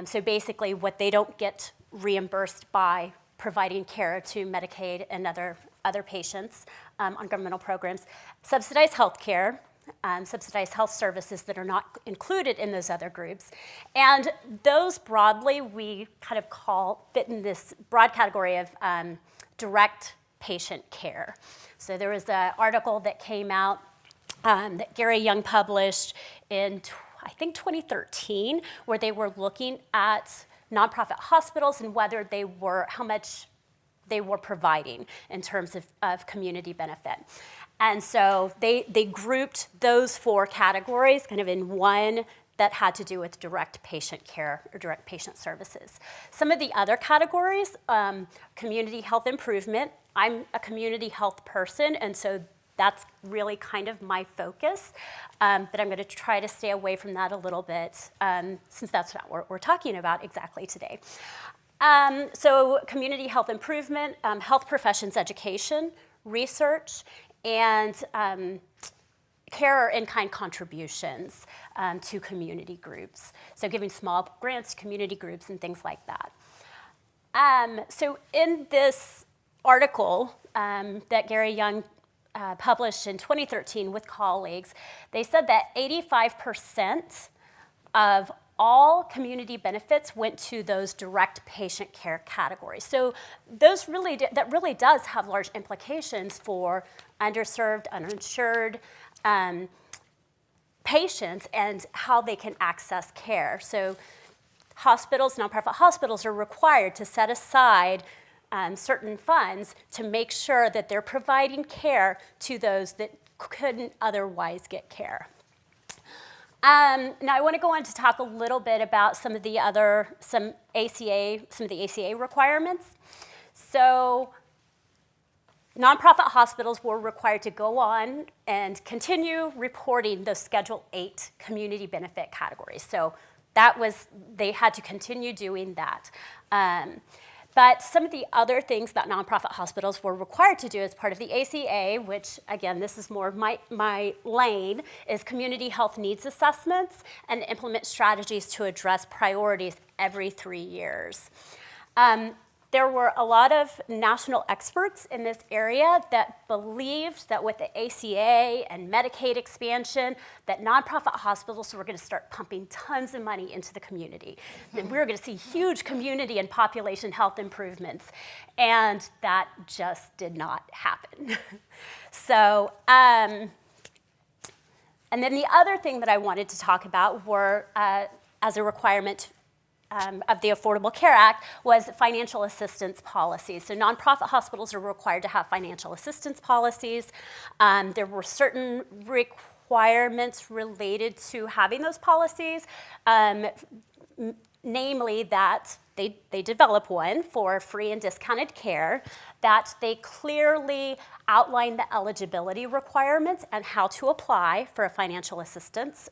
Speaker 6: So basically what they don't get reimbursed by providing care to Medicaid and other patients on governmental programs, subsidized health care, subsidized health services that are not included in those other groups. And those broadly we kind of fit in this broad category of direct patient care. So there was an article that came out that Gary Young published in, I think, 2013, where they were looking at nonprofit hospitals and how much they were providing in terms of community benefit. And so they grouped those four categories kind of in one that had to do with direct patient care or direct patient services. Some of the other categories, community health improvement. I'm a community health person, and so that's really kind of my focus. But I'm going to try to stay away from that a little bit since that's not what we're talking about exactly today. So community health improvement, health professions education, research, and care or in-kind contributions to community groups. So giving small grants to community groups and things like that. So in this article that Gary Young published in 2013 with colleagues, they said that 85% of all community benefits went to those direct patient care categories. So that really does have large implications for underserved, uninsured patients and how they can access care. So hospitals, nonprofit hospitals, are required to set aside certain funds to make sure that they're providing care to those that couldn't otherwise get care. Now I want to go on to talk a little bit about some of the ACA requirements. So nonprofit hospitals were required to go on and continue reporting those Schedule 8 community benefit categories. So they had to continue doing that. But some of the other things that nonprofit hospitals were required to do as part of the ACA, which again, this is more my lane, is community health needs assessments and implement strategies to address priorities every 3 years. There were a lot of national experts in this area that believed that with the ACA and Medicaid expansion, that nonprofit hospitals were going to start pumping tons of money into the community. And we were going to see huge community and population health improvements. And that just did not happen. So, and then the other thing that I wanted to talk about were, as a requirement of the Affordable Care Act, was financial assistance policies. So nonprofit hospitals are required to have financial assistance policies. There were certain requirements related to having those policies, namely that they develop one for free and discounted care, that they clearly outline the eligibility requirements and how to apply for financial assistance,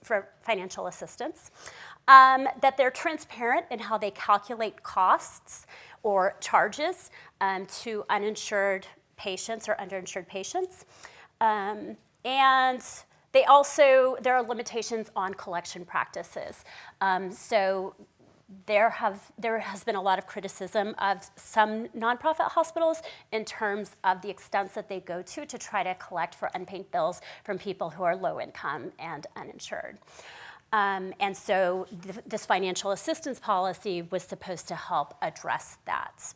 Speaker 6: that they're transparent in how they calculate costs or charges to uninsured patients or underinsured patients. And there are limitations on collection practices. So there has been a lot of criticism of some nonprofit hospitals in terms of the extents that they go to try to collect for unpaid bills from people who are low income and uninsured. And so this financial assistance policy was supposed to help address that.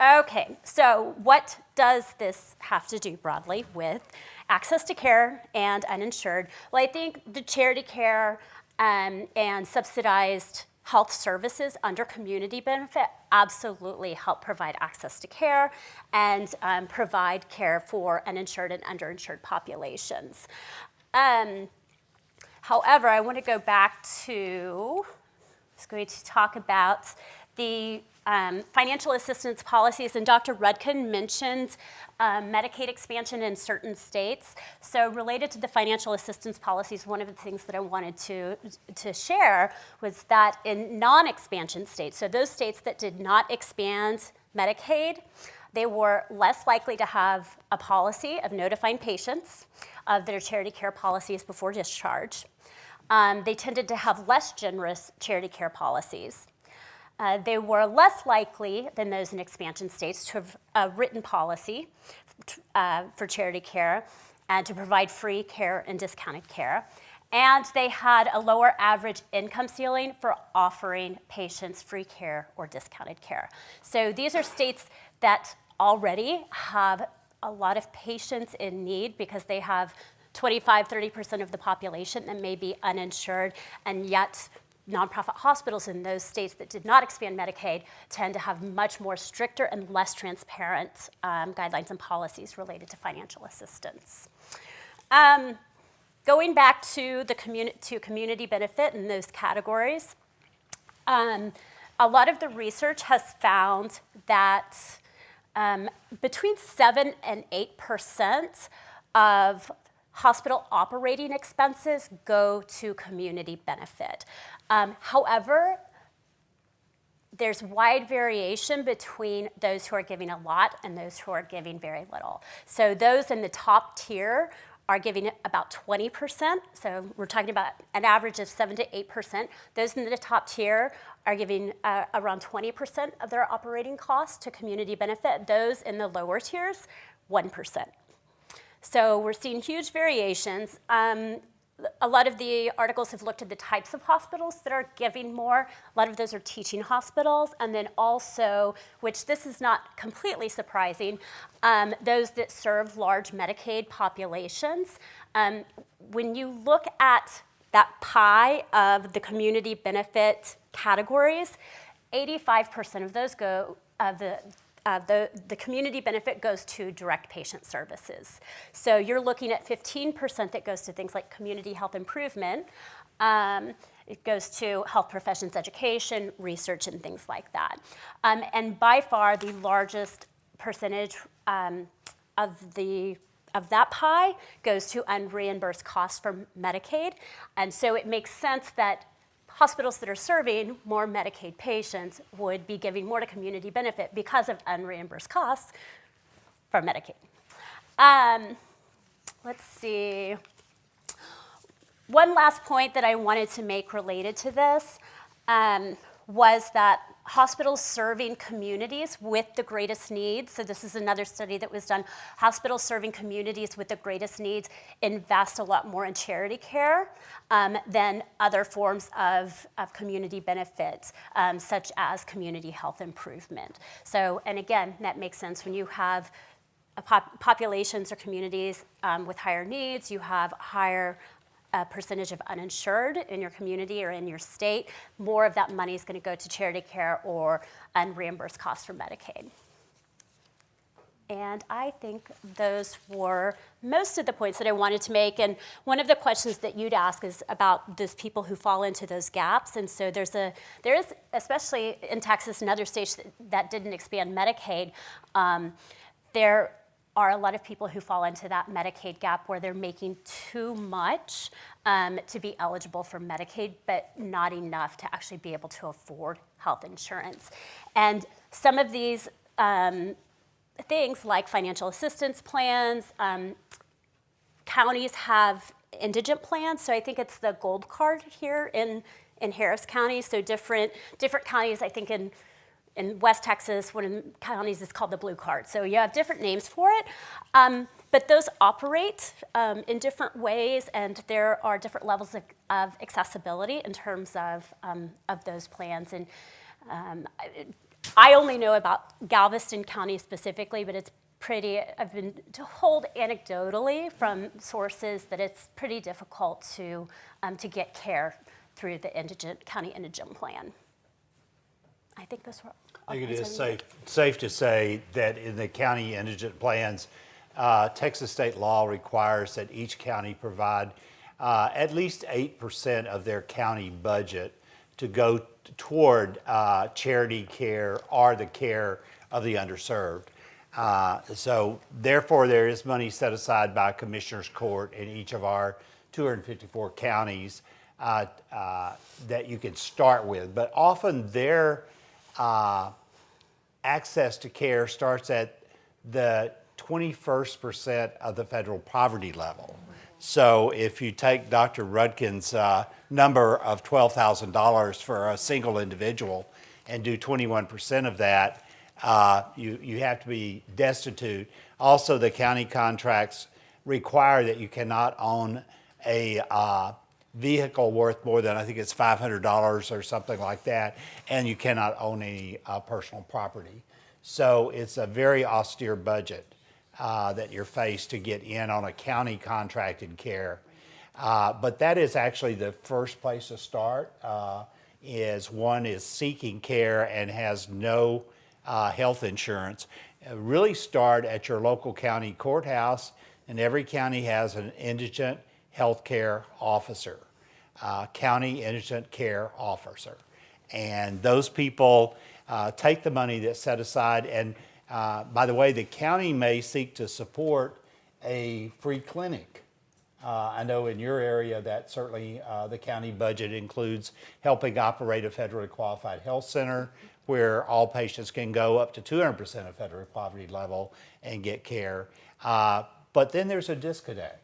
Speaker 6: Okay, so what does this have to do broadly with access to care and uninsured? Well, I think the charity care and subsidized health services under community benefit absolutely help provide access to care and provide care for uninsured and underinsured populations. However, I want to go back to, I was going to talk about the financial assistance policies, and Dr. Rudkin mentioned Medicaid expansion in certain states. So related to the financial assistance policies, one of the things that I wanted to share was that in non-expansion states, so those states that did not expand Medicaid, they were less likely to have a policy of notifying patients of their charity care policies before discharge. They tended to have less generous charity care policies. They were less likely than those in expansion states to have a written policy for charity care and to provide free care and discounted care. And they had a lower average income ceiling for offering patients free care or discounted care. So these are states that already have a lot of patients in need because they have 25-30% of the population that may be uninsured, and yet nonprofit hospitals in those states that did not expand Medicaid tend to have much more stricter and less transparent guidelines and policies related to financial assistance. Going back to the community benefit in those categories, a lot of the research has found that between 7 and 8% of hospital operating expenses go to community benefit. However, there's wide variation between those who are giving a lot and those who are giving very little. So those in the top tier are giving about 20%. So we're talking about an average of 7 to 8%. Those in the top tier are giving around 20% of their operating costs to community benefit. Those in the lower tiers, 1%. So we're seeing huge variations. a lot of the articles have looked at the types of hospitals that are giving more. A lot of those are teaching hospitals, and then also, which this is not completely surprising, those that serve large Medicaid populations. When you look at that pie of the community benefit categories, 85% of those go, the community benefit goes to direct patient services. So you're looking at 15% that goes to things like community health improvement. It goes to health professions education, research, and things like that. And by far, the largest percentage of that pie goes to unreimbursed costs for Medicaid. And so it makes sense that hospitals that are serving more Medicaid patients would be giving more to community benefit because of unreimbursed costs for Medicaid. Let's see. One last point that I wanted to make related to this was that hospitals serving communities with the greatest needs, so this is another study that was done, hospitals serving communities with the greatest needs invest a lot more in charity care than other forms of community benefits, such as community health improvement. So, and again, that makes sense when you have populations or communities with higher needs, you have higher percentage of uninsured in your community or in your state, more of that money is going to go to charity care or unreimbursed costs for Medicaid. And I think those were most of the points that I wanted to make. And one of the questions that you'd ask is about those people who fall into those gaps. And so there is, especially in Texas and other states that didn't expand Medicaid, there are a lot of people who fall into that Medicaid gap where they're making too much to be eligible for Medicaid, but not enough to actually be able to afford health insurance. And some of these things like financial assistance plans, counties have indigent plans, so I think it's the gold card here in Harris County, so different counties, I think in West Texas, one of the counties is called the Blue Card. So you have different names for it, but those operate in different ways, and there are different levels of accessibility in terms of those plans. And I only know about Galveston County specifically, but it's I've been told anecdotally from sources that it's pretty difficult to get care through the county indigent plan. I think those were.
Speaker 2: I think it is safe to say that in the county indigent plans, Texas state law requires that each county provide at least 8% of their county budget to go toward charity care or the care of the underserved. So therefore, there is money set aside by Commissioner's Court in each of our 254 counties that you can start with. But often their access to care starts at the 21st% of the federal poverty level. So if you take Dr. Rudkin's number of $12,000 for a single individual and do 21% of that, you have to be destitute. Also, the county contracts require that you cannot own a vehicle worth more than, I think it's $500 or something like that, and you cannot own any personal property. So it's a very austere budget that you're faced to get in on a county contracted care. But that is actually the first place to start, is one is seeking care and has no health insurance. Really start at your local county courthouse, and every county has an indigent health care officer, county indigent care officer. And those people take the money that's set aside. And by the way, the county may seek to support a free clinic. I know in your area that certainly the county budget includes helping operate a federally qualified health center where all patients can go up to 200% of federal poverty level and get care. But then there's a disconnect,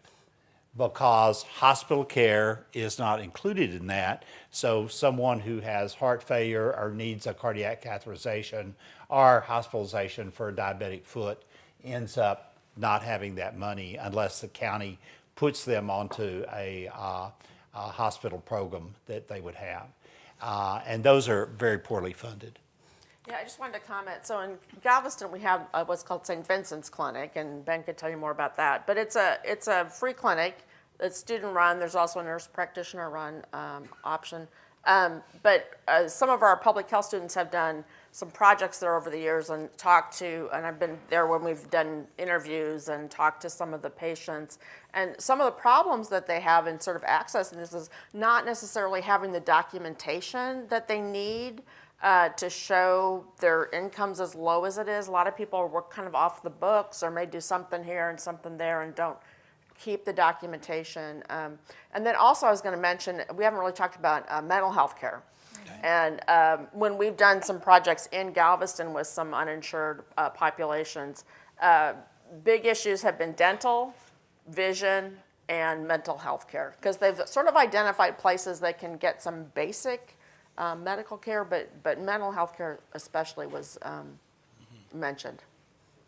Speaker 2: because hospital care is not included in that. So someone who has heart failure or needs a cardiac catheterization or hospitalization for a diabetic foot ends up not having that money unless the county puts them onto a hospital program that they would have. And those are very poorly funded.
Speaker 3: Yeah, I just wanted to comment. So in Galveston, we have what's called St. Vincent's Clinic, and Ben could tell you more about that. But it's a free clinic. It's student-run. There's also a nurse practitioner-run option. But some of our public health students have done some projects there over the years and I've been there when we've done interviews and talked to some of the patients. And some of the problems that they have in sort of accessing this is not necessarily having the documentation that they need to show their income's as low as it is. A lot of people work kind of off the books or may do something here and something there and don't keep the documentation. And then also I was going to mention, we haven't really talked about mental health care. And when we've done some projects in Galveston with some uninsured populations, big issues have been dental, vision, and mental health care. Because they've sort of identified places that can get some basic medical care, but mental health care especially was mentioned.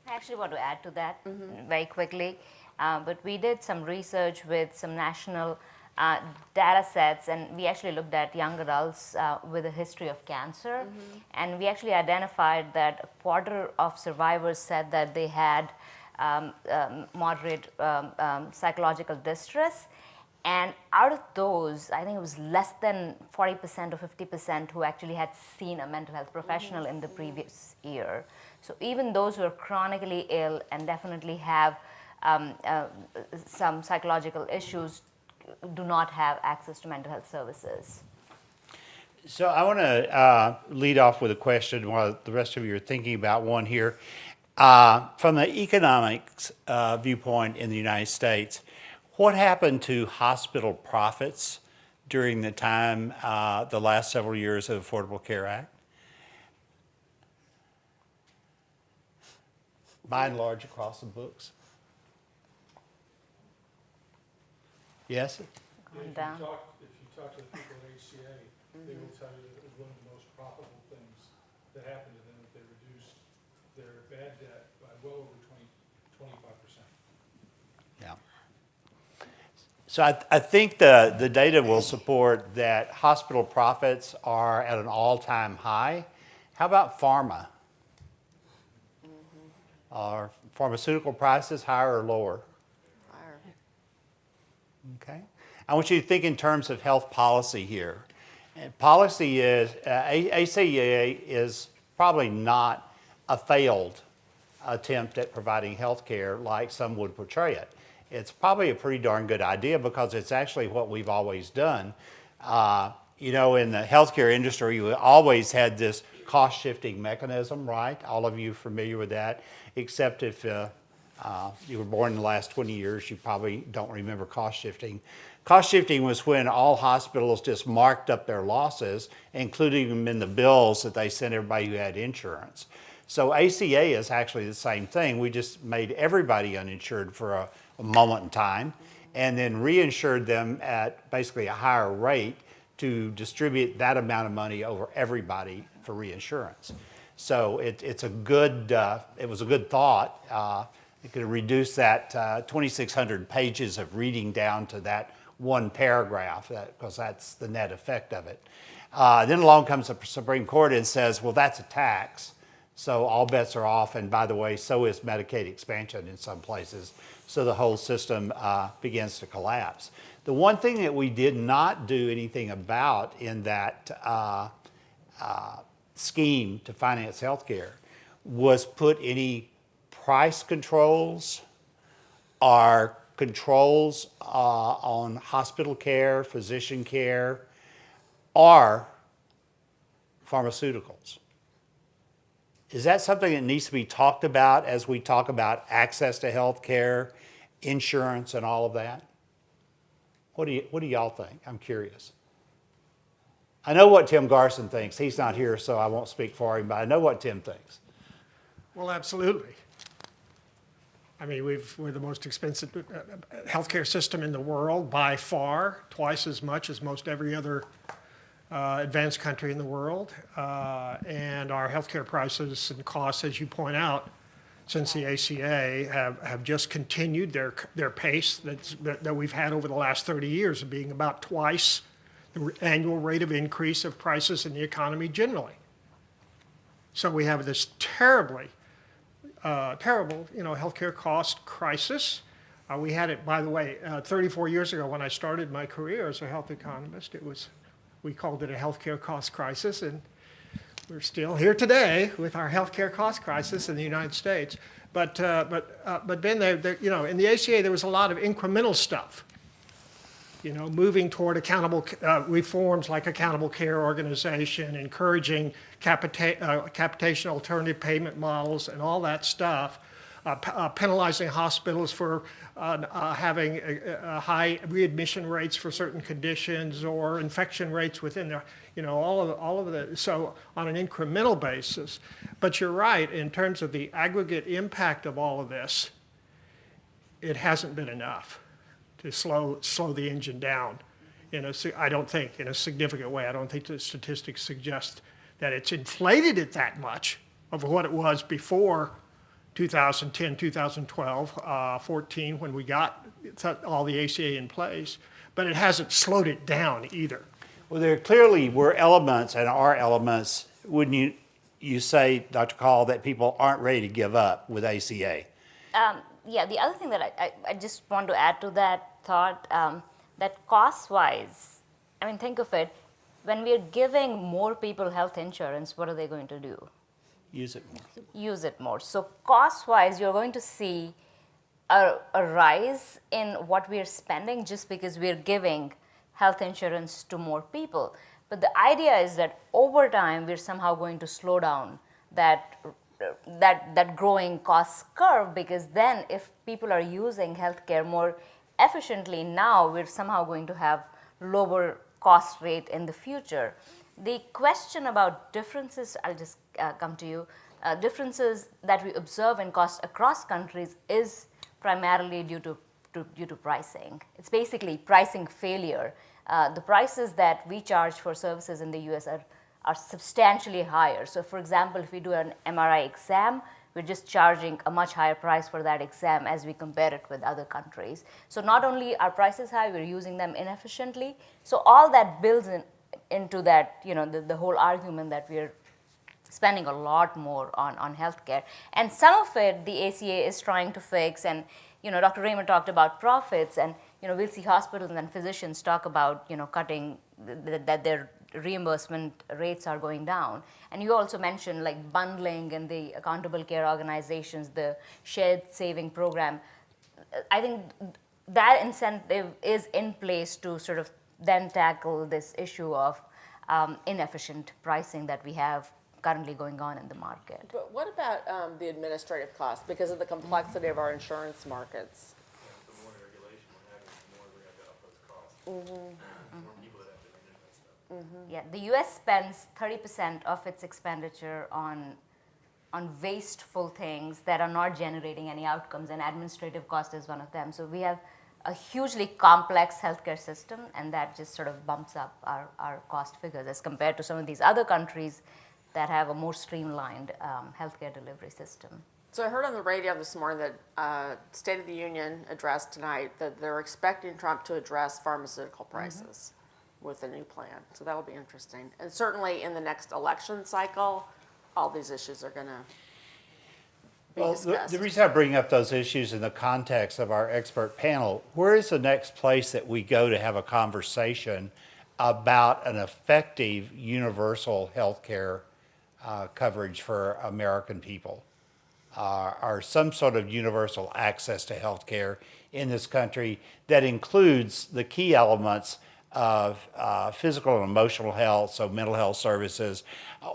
Speaker 4: I actually want to add to that very quickly. But we did some research with some national data sets, and we actually looked at young adults with a history of cancer. And we actually identified that a quarter of survivors said that they had moderate psychological distress. And out of those, I think it was less than 40% or 50% who actually had seen a mental health professional in the previous year. So even those who are chronically ill and definitely have some psychological issues do not have access to mental health services.
Speaker 2: So I want to lead off with a question while the rest of you are thinking about one here. From the economics viewpoint in the United States, what happened to hospital profits during the time, the last several years of Affordable Care Act? By and large across the books? Yes?
Speaker 4: Gone down.
Speaker 7: If you talk to the people at HCA, they will tell you that it was one of the most profitable things that happened to them, that they reduced their bad debt by well over 25%.
Speaker 2: Yeah. So I think the data will support that hospital profits are at an all-time high. How about pharma? Are pharmaceutical prices higher or lower? Okay. I want you to think in terms of health policy here. And policy is, ACA is probably not a failed attempt at providing health care like some would portray it. It's probably a pretty darn good idea because it's actually what we've always done. You know, in the healthcare industry, we always had this cost-shifting mechanism, right? All of you familiar with that, except if you were born in the last 20 years, you probably don't remember cost shifting. Cost shifting was when all hospitals just marked up their losses, including them in the bills that they sent everybody who had insurance. So ACA is actually the same thing. We just made everybody uninsured for a moment in time and then reinsured them at basically a higher rate to distribute that amount of money over everybody for reinsurance. So it's a good, it was a good thought. It could reduce that 2,600 pages of reading down to that one paragraph, because that's the net effect of it. Then along comes the Supreme Court and says, well, that's a tax, so all bets are off. And by the way, so is Medicaid expansion in some places. So the whole system begins to collapse. The one thing that we did not do anything about in that scheme to finance healthcare was put any price controls or controls on hospital care, physician care, or pharmaceuticals. Is that something that needs to be talked about as we talk about access to health care, insurance, and all of that? What do y'all think? I'm curious. I know what Tim Garson thinks. He's not here, so I won't speak for him, but I know what Tim thinks.
Speaker 5: Well, absolutely. I mean, we're the most expensive healthcare system in the world by far, twice as much as most every other advanced country in the world. And our healthcare prices and costs, as you point out, since the ACA have just continued their pace that we've had over the last 30 years of being about twice the annual rate of increase of prices in the economy generally. So we have this terrible, healthcare cost crisis. We had it, by the way, 34 years ago when I started my career as a health economist. We called it a healthcare cost crisis, and we're still here today with our healthcare cost crisis in the United States. But Ben, in the ACA there was a lot of incremental stuff. Moving toward accountable reforms like accountable care organization, encouraging capitation alternative payment models and all that stuff, penalizing hospitals for having high readmission rates for certain conditions or infection rates within their, all of the, so on an incremental basis. But you're right, in terms of the aggregate impact of all of this, it hasn't been enough to slow the engine down. I don't think, in a significant way. I don't think the statistics suggest that it's inflated it that much of what it was before 2010, 2012, 14, when we got all the ACA in place, but it hasn't slowed it down either.
Speaker 2: Well, there clearly were elements and are elements, wouldn't you say, Dr. Kaul, that people aren't ready to give up with ACA?
Speaker 4: Yeah, the other thing that I just want to add to that thought, that cost-wise, I mean, think of it, when we are giving more people health insurance, what are they going to do?
Speaker 2: Use it more.
Speaker 4: Use it more. So cost-wise, you're going to see a rise in what we are spending just because we're giving health insurance to more people. But the idea is that over time, we're somehow going to slow down that growing cost curve, because then if people are using healthcare more efficiently now, we're somehow going to have lower cost rate in the future. The question about differences, I'll just come to you, differences that we observe in cost across countries is primarily due to pricing. It's basically pricing failure. The prices that we charge for services in the US are substantially higher. So for example, if we do an MRI exam, we're just charging a much higher price for that exam as we compare it with other countries. So not only are prices high, we're using them inefficiently. So all that builds into that, the whole argument that we're spending a lot more on healthcare. And some of it, the ACA is trying to fix. And, Dr. Raimer talked about profits, and, we'll see hospitals and physicians talk about, cutting, that their reimbursement rates are going down. And you also mentioned like bundling and the accountable care organizations, the shared saving program. I think that incentive is in place to sort of then tackle this issue of inefficient pricing that we have currently going on in the market.
Speaker 3: But what about the administrative costs because of the complexity of our insurance markets?
Speaker 8: The more regulation we're having, the more we have to up those costs. The more people that have to manage that stuff.
Speaker 4: Yeah, the US spends 30% of its expenditure on wasteful things that are not generating any outcomes, and administrative cost is one of them. So we have a hugely complex healthcare system, and that just sort of bumps up our cost figures as compared to some of these other countries that have a more streamlined healthcare delivery system.
Speaker 3: So I heard on the radio this morning that State of the Union address tonight that they're expecting Trump to address pharmaceutical prices with a new plan. So that will be interesting. And certainly in the next election cycle, all these issues are going to be discussed.
Speaker 2: The reason I bring up those issues in the context of our expert panel, where is the next place that we go to have a conversation about an effective universal health care coverage for American people? Or some sort of universal access to health care in this country that includes the key elements of physical and emotional health, so mental health services,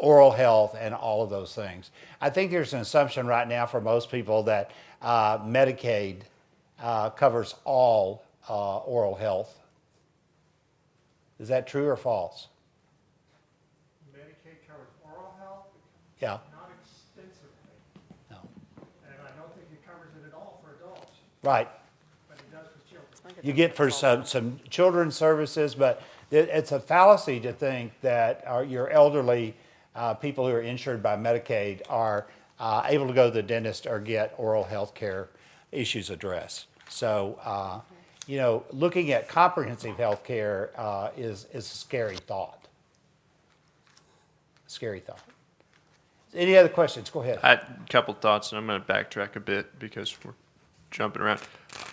Speaker 2: oral health, and all of those things. I think there's an assumption right now for most people that Medicaid covers all oral health. Is that true or false?
Speaker 5: Medicaid covers oral health?
Speaker 2: Yeah.
Speaker 5: Not extensively.
Speaker 2: No.
Speaker 5: And I don't think it covers it at all for adults,
Speaker 2: Right.
Speaker 5: but it does for children.
Speaker 2: You get for some children's services, but it's a fallacy to think that your elderly people who are insured by Medicaid are able to go to the dentist or get oral health care issues addressed. So, looking at comprehensive health care is a scary thought. Scary thought. Any other questions? Go ahead.
Speaker 8: I had a couple thoughts, and I'm going to backtrack a bit because we're jumping around.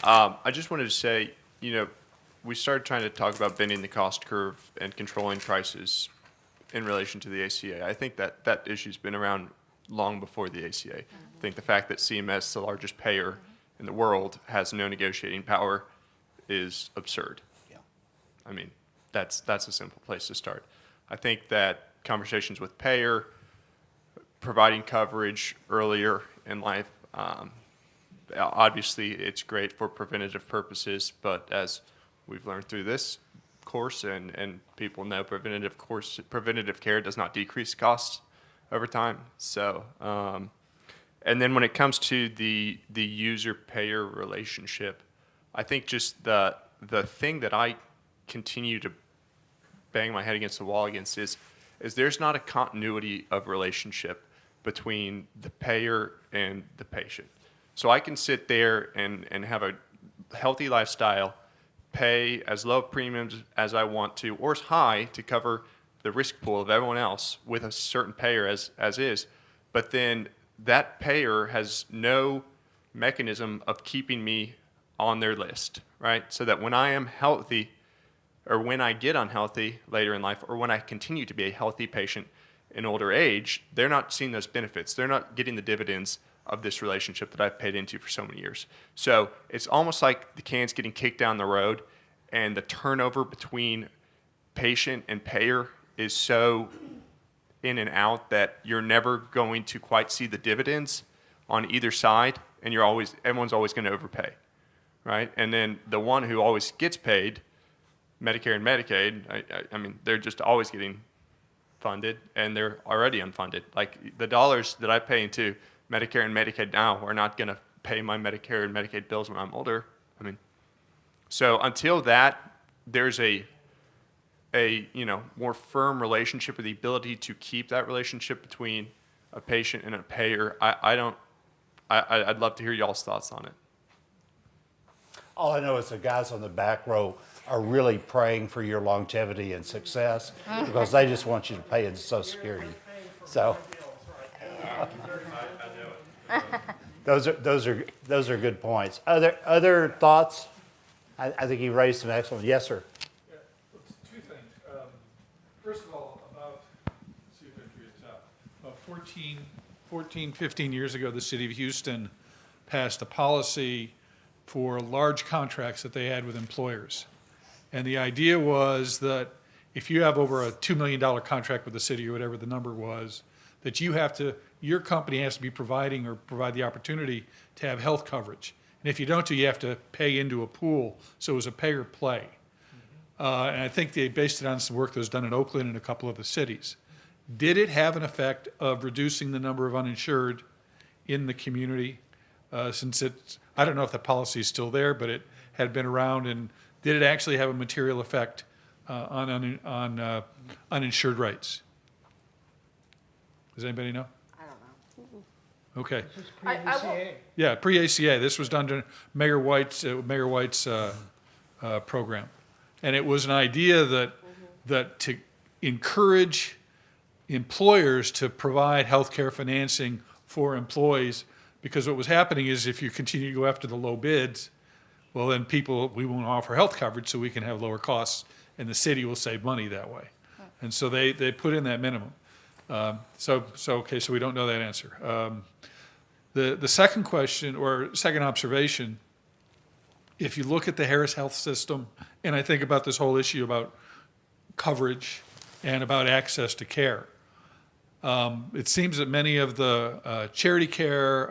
Speaker 8: I just wanted to say, we started trying to talk about bending the cost curve and controlling prices in relation to the ACA. I think that issue's been around long before the ACA. I think the fact that CMS, the largest payer in the world, has no negotiating power is absurd.
Speaker 2: Yeah.
Speaker 8: I mean, that's a simple place to start. I think that conversations with payer, providing coverage earlier in life, obviously it's great for preventative purposes, but as we've learned through this course and people know, preventative care does not decrease costs over time. So, and then when it comes to the user-payer relationship, I think just the thing that I continue to bang my head against the wall against is there's not a continuity of relationship between the payer and the patient. So I can sit there and have a healthy lifestyle, pay as low premiums as I want to, or as high to cover the risk pool of everyone else with a certain payer as is. But then that payer has no mechanism of keeping me on their list, right? So that when I am healthy, or when I get unhealthy later in life, or when I continue to be a healthy patient in older age, they're not seeing those benefits. They're not getting the dividends of this relationship that I've paid into for so many years. So it's almost like the can's getting kicked down the road, and the turnover between patient and payer is so in and out that you're never going to quite see the dividends on either side, and everyone's always going to overpay, right? And then the one who always gets paid, Medicare and Medicaid, I mean, they're just always getting funded, and they're already unfunded. Like, the dollars that I pay into Medicare and Medicaid now are not going to pay my Medicare and Medicaid bills when I'm older. I mean, so until there's a more firm relationship, or the ability to keep that relationship between a patient and a payer, I'd love to hear y'all's thoughts on it.
Speaker 2: All I know is the guys on the back row are really praying for your longevity and success because they just want you to pay into Social Security. So those are good points. Other thoughts? I think you raised some excellent. Yes, sir.
Speaker 7: Yeah, two things. First of all, let's see if I can figure this out. About 15 years ago, the city of Houston passed a policy for large contracts that they had with employers. And the idea was that if you have over a $2 million contract with the city, or whatever the number was, that your company has to be providing, or provide the opportunity to have health coverage. And if you don't you have to pay into a pool. So it was a pay or play. And I think they based it on some work that was done in Oakland and a couple of the cities. Did it have an effect of reducing the number of uninsured in the community? Since I don't know if the policy is still there, but it had been around, and did it actually have a material effect on uninsured rates? Does anybody know?
Speaker 3: I don't know.
Speaker 7: Okay.
Speaker 3: I will,
Speaker 7: Yeah, pre-ACA. This was done during Mayor White's program, and it was an idea that to encourage employers to provide health care financing for employees, because what was happening is if you continue to go after the low bids, well, then we won't offer health coverage so we can have lower costs, and the city will save money that way. And so they put in that minimum. So we don't know that answer. The second question, or second observation, if you look at the Harris Health System, and I think about this whole issue about coverage and about access to care, it seems that many of the charity care,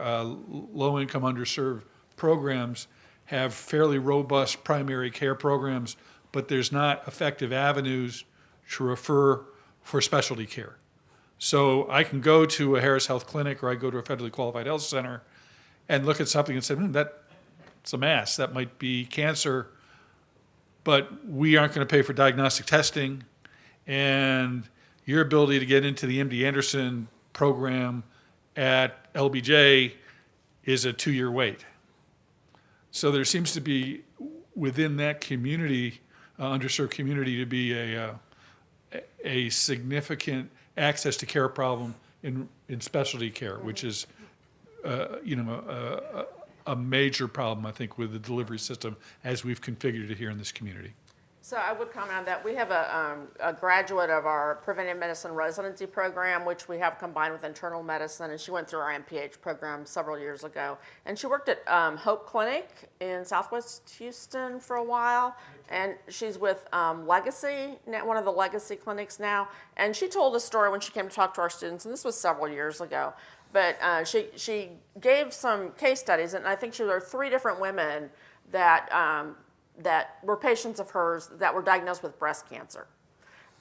Speaker 7: low-income, underserved programs have fairly robust primary care programs, but there's not effective avenues to refer for specialty care. So I can go to a Harris Health Clinic, or I go to a federally qualified health center and look at something and say, that's a mass, that might be cancer, but we aren't going to pay for diagnostic testing, and your ability to get into the MD Anderson program at LBJ is a 2-year wait. So there seems to be within that community, underserved community, to be a significant access to care problem in specialty care, which is, a major problem, I think, with the delivery system as we've configured it here in this community.
Speaker 3: So I would comment on that. We have a graduate of our preventive medicine residency program, which we have combined with internal medicine, and she went through our MPH program several years ago. And she worked at Hope Clinic in Southwest Houston for a while, and she's with Legacy, one of the Legacy clinics now. And she told a story when she came to talk to our students, and this was several years ago. But she gave some case studies, and I think there were 3 different women that were patients of hers that were diagnosed with breast cancer.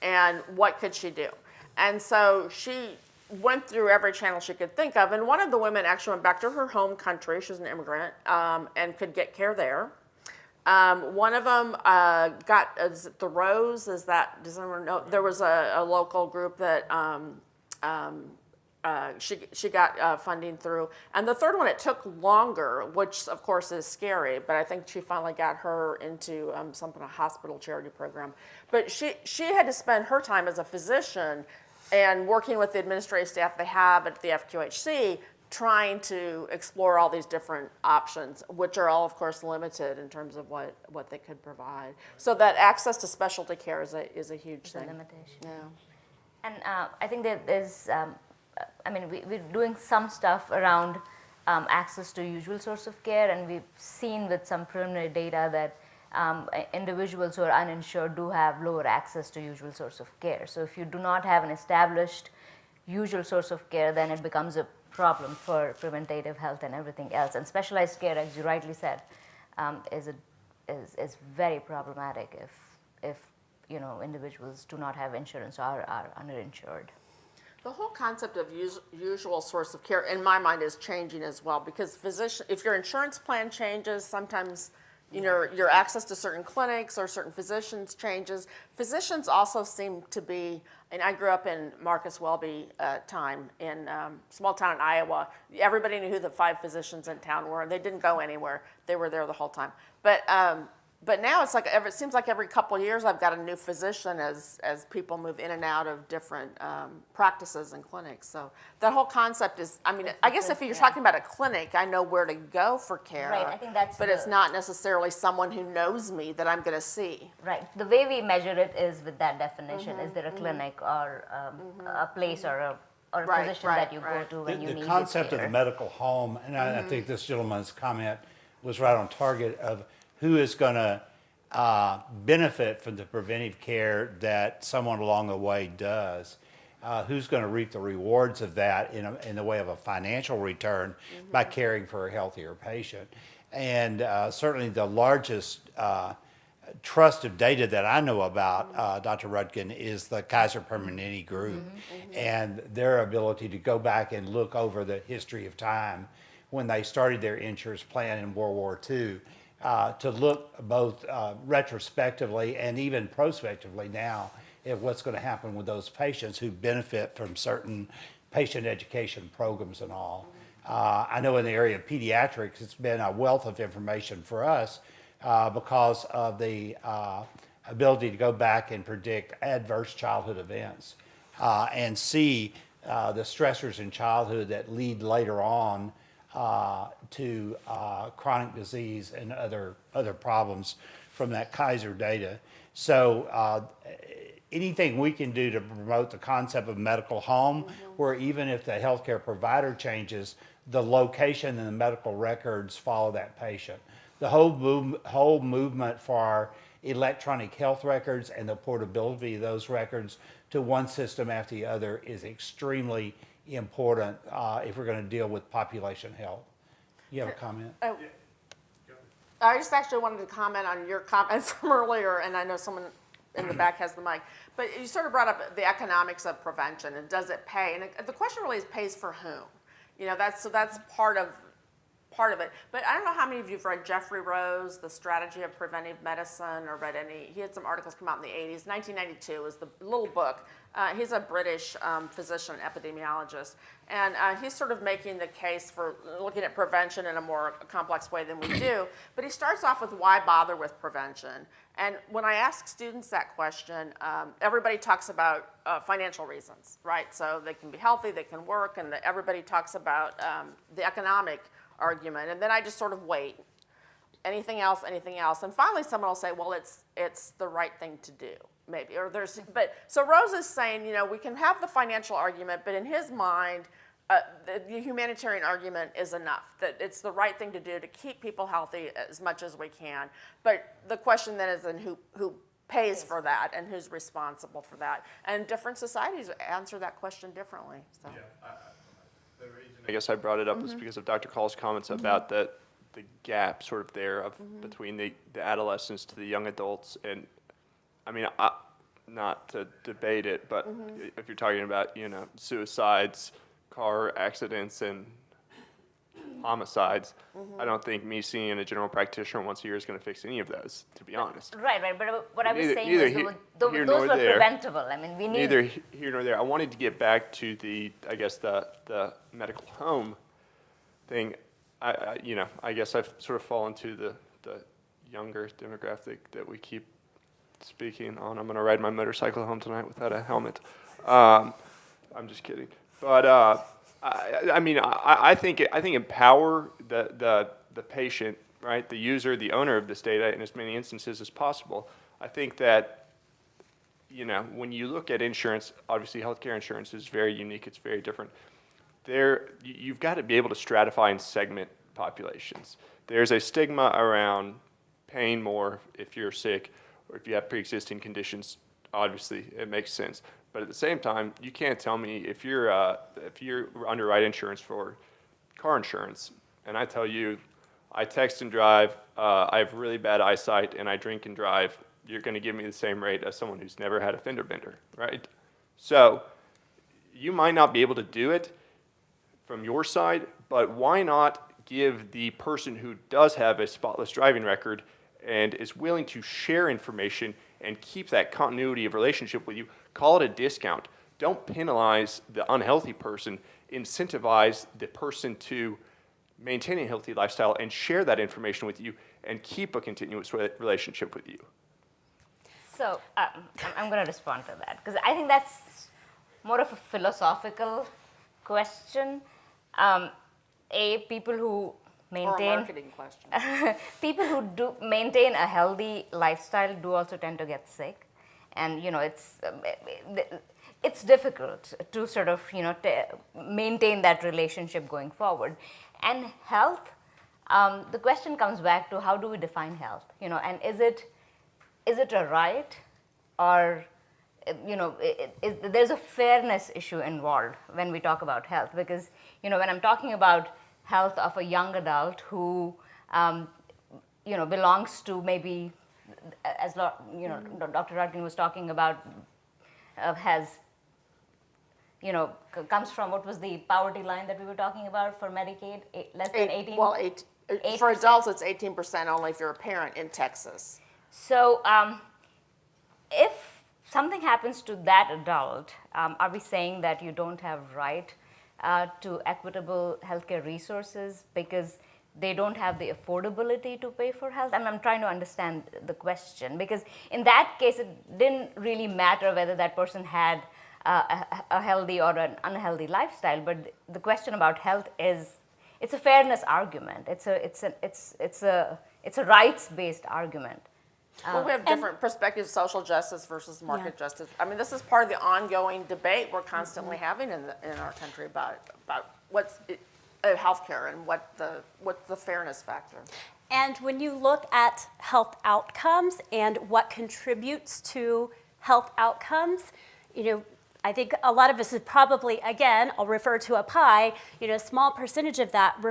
Speaker 3: And what could she do? And so she went through every channel she could think of. And one of the women actually went back to her home country. She was an immigrant and could get care there. One of them got, is it the Rose? Does anyone know? There was a local group that she got funding through. And the third one, it took longer, which of course is scary, but I think she finally got her into some kind of hospital charity program. But she had to spend her time as a physician and working with the administrative staff they have at the FQHC, trying to explore all these different options, which are all, of course, limited in terms of what they could provide. So that access to specialty care is a huge thing.
Speaker 4: It's a limitation.
Speaker 3: Yeah.
Speaker 4: And I think that there's, we're doing some stuff around access to usual source of care, and we've seen with some preliminary data that individuals who are uninsured do have lower access to usual source of care. So if you do not have an established usual source of care, then it becomes a problem for preventative health and everything else. And specialized care, as you rightly said, is very problematic if individuals do not have insurance or are underinsured.
Speaker 3: The whole concept of usual source of care, in my mind, is changing as well, because if your insurance plan changes, sometimes your access to certain clinics or certain physicians changes. Physicians also seem to be, and I grew up in Marcus Welby time in small town in Iowa. Everybody knew who the 5 physicians in town were, and they didn't go anywhere. They were there the whole time. But now it's like it seems like every couple of years I've got a new physician as people move in and out of different practices and clinics. So that whole concept is, I guess if you're talking about a clinic, I know where to go for care.
Speaker 4: Right, I think that's
Speaker 3: But it's not necessarily someone who knows me that I'm going to see.
Speaker 4: Right. The way we measure it is with that definition. Is there a clinic or a place or a physician that you go to when you need
Speaker 2: The concept
Speaker 4: care?
Speaker 2: of the medical home, and I think this gentleman's comment was right on target, of who is going to benefit from the preventive care that someone along the way does. Who's going to reap the rewards of that in the way of a financial return by caring for a healthier patient. And certainly the largest trust of data that I know about, Dr. Rudkin, is the Kaiser Permanente group and their ability to go back and look over the history of time when they started their insurance plan in World War II. To look both retrospectively and even prospectively now at what's going to happen with those patients who benefit from certain patient education programs and all. I know in the area of pediatrics, it's been a wealth of information for us because of the ability to go back and predict adverse childhood events and see the stressors in childhood that lead later on to chronic disease and other problems from that Kaiser data. So anything we can do to promote the concept of medical home, where even if the healthcare provider changes, the location and the medical records follow that patient. The whole movement for our electronic health records and the portability of those records to one system after the other is extremely important if we're going to deal with population health. You have a comment?
Speaker 3: I just actually wanted to comment on your comment from earlier, and I know someone in the back has the mic, but you sort of brought up the economics of prevention and does it pay? And the question really is pays for whom? That's part of part of it. But I don't know how many of you have read Jeffrey Rose, The Strategy of Preventive Medicine, or read any. He had some articles come out in the 80s. 1992 was the little book. He's a British physician, epidemiologist, and he's sort of making the case for looking at prevention in a more complex way than we do. But he starts off with why bother with prevention. And when I ask students that question, everybody talks about financial reasons, right? So they can be healthy, they can work, and everybody talks about the economic argument. And then I just sort of wait. Anything else, anything else? And finally someone will say, well, it's the right thing to do. Maybe, or so Rose is saying, we can have the financial argument, but in his mind, the humanitarian argument is enough, that it's the right thing to do to keep people healthy as much as we can. But the question then is then who pays for that and who's responsible for that? And different societies answer that question differently. So.
Speaker 8: Yeah, the reason I guess I brought it up was because of Dr. Call's comments about the gap sort of there of between the adolescents to the young adults. And I mean, not to debate it, but if you're talking about, suicides, car accidents, and homicides, I don't think me seeing a general practitioner once a year is going to fix any of those, to be honest.
Speaker 4: Right. But what I was saying
Speaker 8: neither
Speaker 4: was
Speaker 8: those
Speaker 4: were preventable. I mean, we need.
Speaker 8: Neither here nor there. I wanted to get back to the medical home thing. I guess I've sort of fallen to the younger demographic that we keep speaking on. I'm going to ride my motorcycle home tonight without a helmet. I'm just kidding. But I think empower the patient, right, the user, the owner of this data in as many instances as possible. I think that, when you look at insurance, obviously healthcare insurance is very unique. It's very different. You've got to be able to stratify and segment populations. There's a stigma around paying more if you're sick or if you have pre-existing conditions. Obviously, it makes sense. But at the same time, you can't tell me if you're underwrite insurance for car insurance, and I tell you, I text and drive, I have really bad eyesight, and I drink and drive, you're going to give me the same rate as someone who's never had a fender bender, right? So you might not be able to do it from your side, but why not give the person who does have a spotless driving record and is willing to share information and keep that continuity of relationship with you, call it a discount. Don't penalize the unhealthy person. Incentivize the person to maintain a healthy lifestyle and share that information with you and keep a continuous relationship with you.
Speaker 4: So I'm going to respond to that because I think that's more of a philosophical question. People who maintain
Speaker 3: Or a marketing question.
Speaker 4: people who do maintain a healthy lifestyle do also tend to get sick, and it's difficult to sort of maintain that relationship going forward. And health, the question comes back to how do we define health? And is it a right, or there's a fairness issue involved when we talk about health, because when I'm talking about health of a young adult who belongs to maybe, as Dr. Rudkin was talking about, comes from, what was the poverty line that we were talking about for Medicaid? Less than 18?
Speaker 3: Well, for adults, it's 18% only if you're a parent in Texas.
Speaker 4: So if something happens to that adult, are we saying that you don't have right to equitable healthcare resources because they don't have the affordability to pay for health? And I'm trying to understand the question, because in that case, it didn't really matter whether that person had a healthy or an unhealthy lifestyle. But the question about health it's a fairness argument. It's a rights-based argument.
Speaker 3: Well, we have different perspectives, social justice versus market justice. I mean, this is part of the ongoing debate we're constantly having in our country about what's healthcare and what's the fairness factor.
Speaker 6: And when you look at health outcomes and what contributes to health outcomes, I think a lot of us would probably, again, I'll refer to a pie, a small percentage of that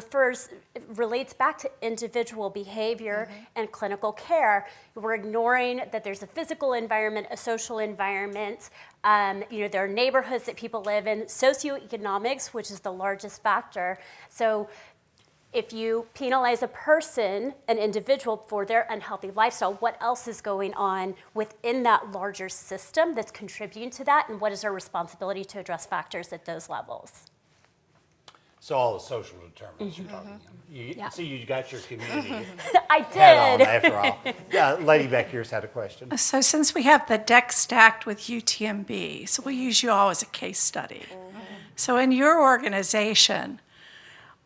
Speaker 6: relates back to individual behavior and clinical care. We're ignoring that there's a physical environment, a social environment, there are neighborhoods that people live in, socioeconomics, which is the largest factor. So if you penalize a person, an individual, for their unhealthy lifestyle, what else is going on within that larger system that's contributing to that, and what is our responsibility to address factors at those levels?
Speaker 2: So all the social determinants you're talking about.
Speaker 6: Yeah.
Speaker 2: See, you got your community
Speaker 6: I
Speaker 2: hat on
Speaker 6: did.
Speaker 2: after all. Yeah, lady back here's had a question.
Speaker 9: So since we have the deck stacked with UTMB, so we'll use you all as a case study. So in your organization,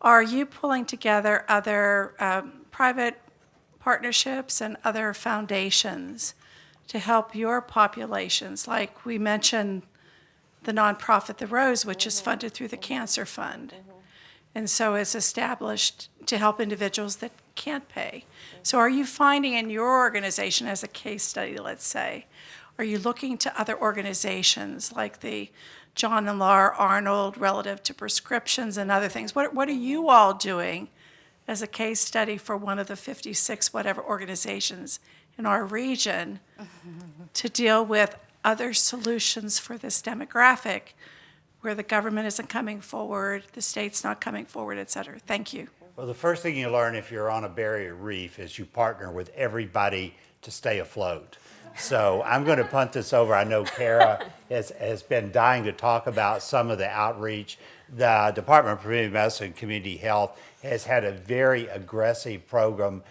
Speaker 9: are you pulling together other private partnerships and other foundations to help your populations? Like we mentioned the nonprofit The Rose, which is funded through the Cancer Fund. And so it's established to help individuals that can't pay. So are you finding in your organization as a case study, let's say, are you looking to other organizations like the John and Laura Arnold relative to prescriptions and other things? What are you all doing as a case study for one of the 56 whatever organizations in our region to deal with other solutions for this demographic where the government isn't coming forward, the state's not coming forward, et cetera? Thank you.
Speaker 2: Well, the first thing you learn if you're on a barrier reef is you partner with everybody to stay afloat. So I'm going to punt this over. I know Cara has been dying to talk about some of the outreach. The Department of Preventive Medicine and Community Health has had a very aggressive program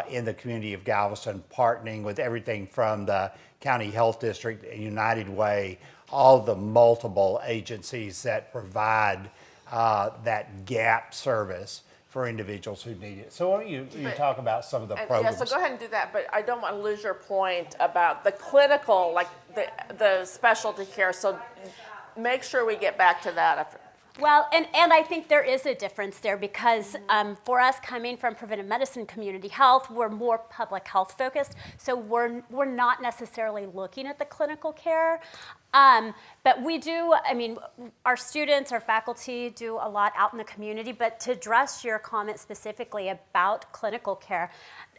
Speaker 2: in the community of Galveston, partnering with everything from the County Health District, United Way, all the multiple agencies that provide that gap service for individuals who need it. So why don't you talk about some of the programs?
Speaker 3: Yeah, so go ahead and do that, but I don't want to lose your point about the clinical, like the specialty care, so make sure we get back to that after.
Speaker 6: Well, and I think there is a difference there because for us coming from preventive medicine community health, we're more public health focused. So we're not necessarily looking at the clinical care. But we do, I mean, our students, our faculty do a lot out in the community. But to address your comment specifically about clinical care,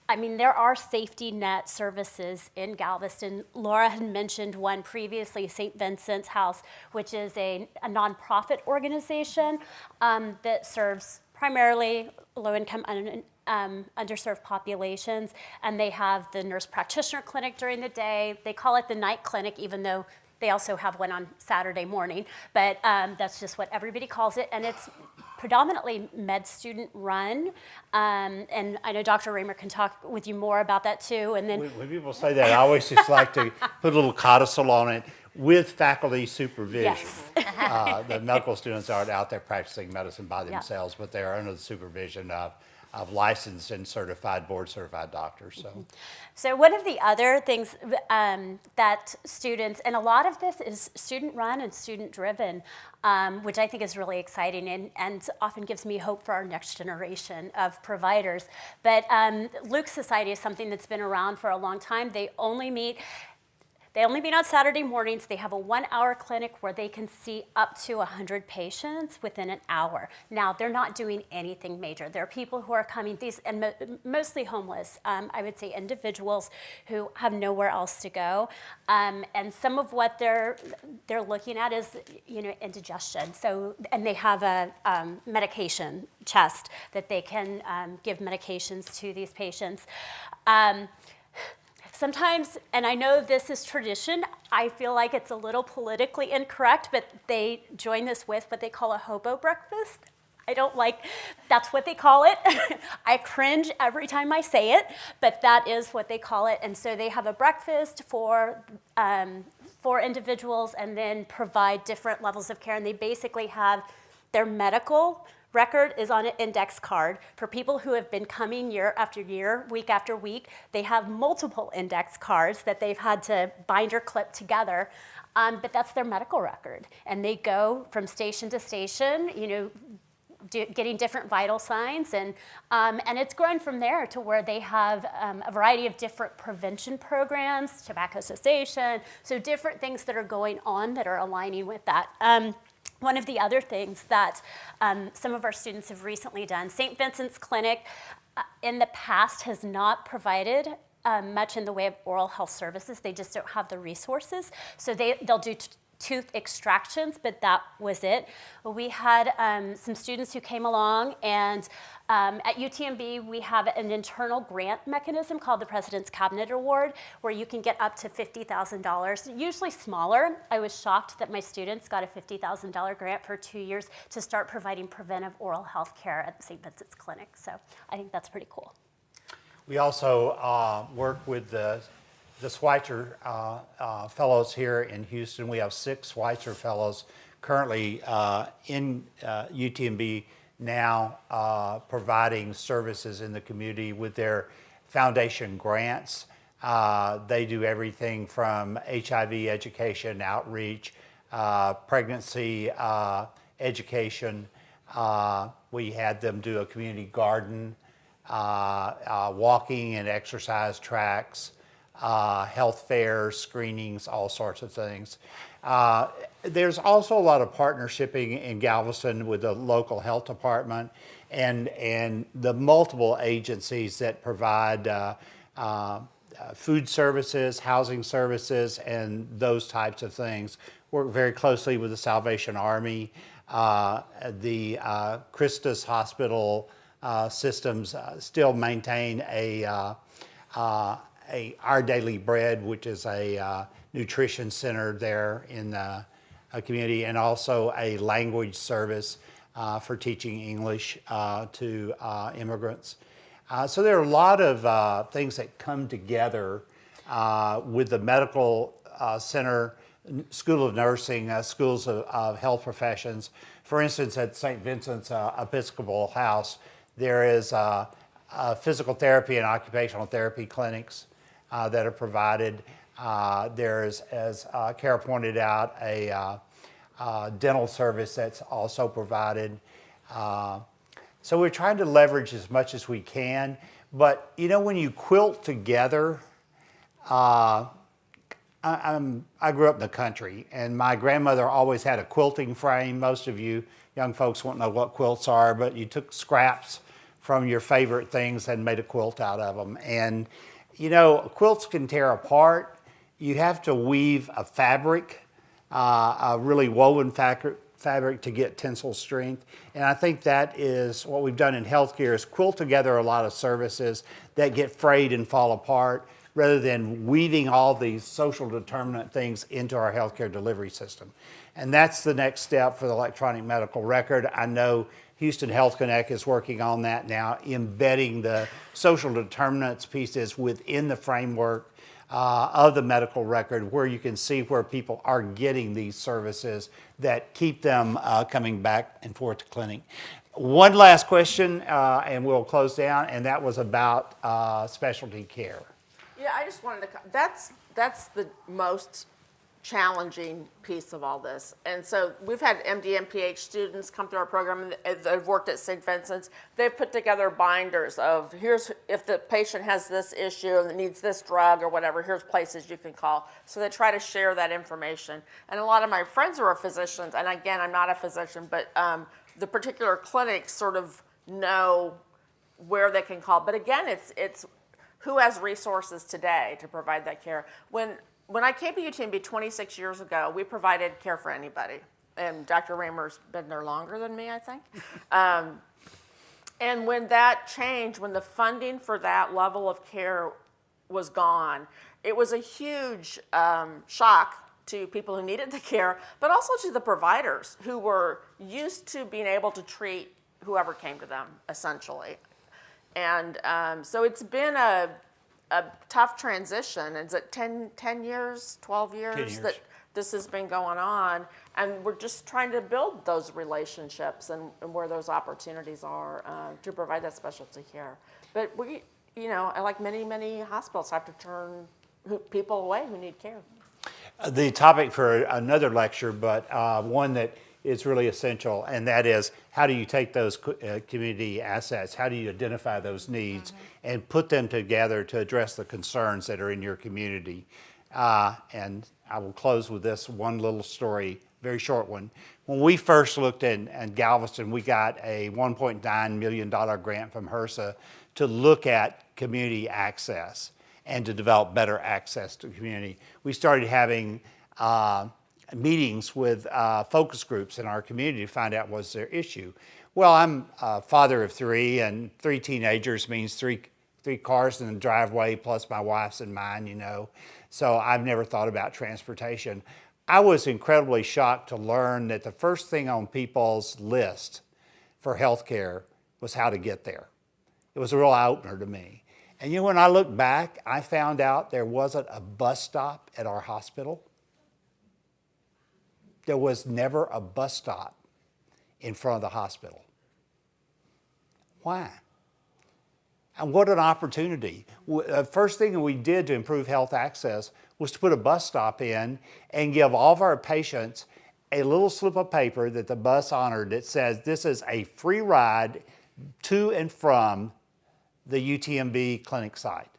Speaker 6: I mean, there are safety net services in Galveston. Laura had mentioned one previously, St. Vincent's House, which is a nonprofit organization that serves primarily low-income, underserved populations. And they have the nurse practitioner clinic during the day. They call it the night clinic, even though they also have one on Saturday morning. But that's just what everybody calls it. And it's predominantly med student run, and I know Dr. Raimer can talk with you more about that too. And then
Speaker 2: When people say that, I always just like to put a little codicil on it with faculty supervision.
Speaker 6: Yes.
Speaker 2: The medical students aren't out there practicing medicine by themselves, but they are under the supervision of licensed and certified, board-certified doctors.
Speaker 6: So one of the other things that students, and a lot of this is student-run and student-driven, which I think is really exciting and often gives me hope for our next generation of providers. But Luke's Society is something that's been around for a long time. They only meet on Saturday mornings. They have a 1-hour clinic where they can see up to 100 patients within an hour. Now, they're not doing anything major. There are people who are coming, mostly homeless, I would say individuals who have nowhere else to go. And some of what they're looking at is, indigestion. So, and they have a medication chest that they can give medications to these patients. Sometimes, and I know this is tradition, I feel like it's a little politically incorrect, but they join this with what they call a hobo breakfast. I don't like, that's what they call it. I cringe every time I say it, but that is what they call it. And so they have a breakfast for individuals and then provide different levels of care. And they basically have their medical record is on an index card. For people who have been coming year after year, week after week, they have multiple index cards that they've had to bind or clip together, but that's their medical record. And they go from station to station, getting different vital signs, and it's grown from there to where they have a variety of different prevention programs, tobacco cessation, so different things that are going on that are aligning with that. One of the other things that some of our students have recently done, St. Vincent's Clinic in the past has not provided much in the way of oral health services. They just don't have the resources. So they'll do tooth extractions, but that was it. We had some students who came along, and at UTMB we have an internal grant mechanism called the President's Cabinet Award, where you can get up to $50,000, usually smaller. I was shocked that my students got a $50,000 grant for 2 years to start providing preventive oral health care at St. Vincent's Clinic. So I think that's pretty cool.
Speaker 2: We also work with the Schweitzer Fellows here in Houston. We have 6 Schweitzer Fellows currently in UTMB now providing services in the community with their foundation grants. They do everything from HIV education, outreach, pregnancy education. We had them do a community garden, walking and exercise tracks, health fairs, screenings, all sorts of things. There's also a lot of partnershiping in Galveston with the local health department and the multiple agencies that provide food services, housing services, and those types of things. Work very closely with the Salvation Army, the Christus Hospital systems still maintain Our Daily Bread, which is a nutrition center there in the community, and also a language service for teaching English to immigrants. So there are a lot of things that come together with the medical center, School of Nursing, schools of health professions. For instance, at St. Vincent's Episcopal House, there is physical therapy and occupational therapy clinics that are provided. There's, as Cara pointed out, a dental service that's also provided. So we're trying to leverage as much as we can. But you know, when you quilt together, I grew up in the country, and my grandmother always had a quilting frame. Most of you young folks won't know what quilts are, but you took scraps from your favorite things and made a quilt out of them. And you know, quilts can tear apart. You have to weave a fabric, a really woven fabric to get tensile strength. And I think that is what we've done in healthcare, is quilt together a lot of services that get frayed and fall apart, rather than weaving all these social determinant things into our healthcare delivery system. And that's the next step for the electronic medical record. I know Houston Health Connect is working on that now, embedding the social determinants pieces within the framework of the medical record, where you can see where people are getting these services that keep them coming back and forth to clinic. One last question, and we'll close down, and that was about specialty care.
Speaker 3: Yeah, I just wanted to, that's the most challenging piece of all this. And so we've had MD and PH students come through our program, and they've worked at St. Vincent's. They've put together binders of, here's, if the patient has this issue and needs this drug or whatever, here's places you can call. So they try to share that information. And a lot of my friends who are physicians, and again, I'm not a physician, but the particular clinics sort of know where they can call. But again, it's who has resources today to provide that care. When I came to UTMB 26 years ago, we provided care for anybody. And Dr. Raimer's been there longer than me, I think. And when that changed, when the funding for that level of care was gone, it was a huge shock to people who needed the care, but also to the providers who were used to being able to treat whoever came to them, essentially. And so it's been a tough transition. Is it 10 years, 12 years,
Speaker 2: 10 years
Speaker 3: that this has been going on? And we're just trying to build those relationships and where those opportunities are to provide that specialty care. But we, you know, like many hospitals have to turn people away who need care.
Speaker 2: The topic for another lecture, but one that is really essential, and that is, how do you take those community assets, how do you identify those needs, and put them together to address the concerns that are in your community. And I will close with this one little story, very short one. When we first looked at Galveston, we got a $1.9 million grant from HRSA to look at community access and to develop better access to the community. We started having meetings with focus groups in our community to find out what's their issue. Well, I'm a father of three, and 3 teenagers means three cars in the driveway plus my wife's and mine, you know. So I've never thought about transportation. I was incredibly shocked to learn that the first thing on people's list for healthcare was how to get there. It was a real eye-opener to me. And you know, when I look back, I found out there wasn't a bus stop at our hospital. There was never a bus stop in front of the hospital. Why? And what an opportunity. The first thing we did to improve health access was to put a bus stop in and give all of our patients a little slip of paper that the bus honored that says this is a free ride to and from the UTMB clinic site.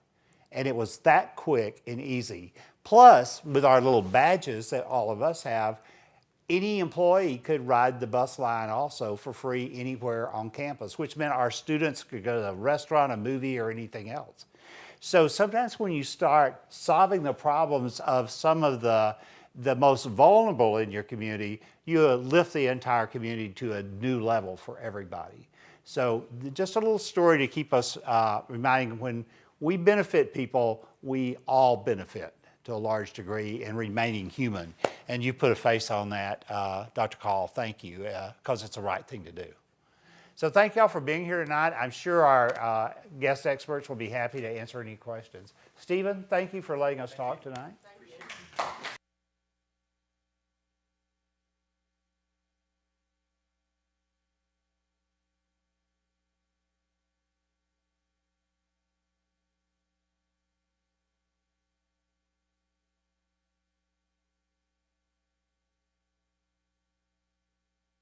Speaker 2: And it was that quick and easy. Plus, with our little badges that all of us have, any employee could ride the bus line also for free anywhere on campus, which meant our students could go to a restaurant, a movie, or anything else. So sometimes when you start solving the problems of some of the most vulnerable in your community, you lift the entire community to a new level for everybody. So just a little story to keep us reminding, when we benefit people, we all benefit to a large degree in remaining human. And you put a face on that, Dr. Kaul, thank you, because it's the right thing to do. So thank y'all for being here tonight. I'm sure our guest experts will be happy to answer any questions. Stephen, thank you for letting us talk tonight.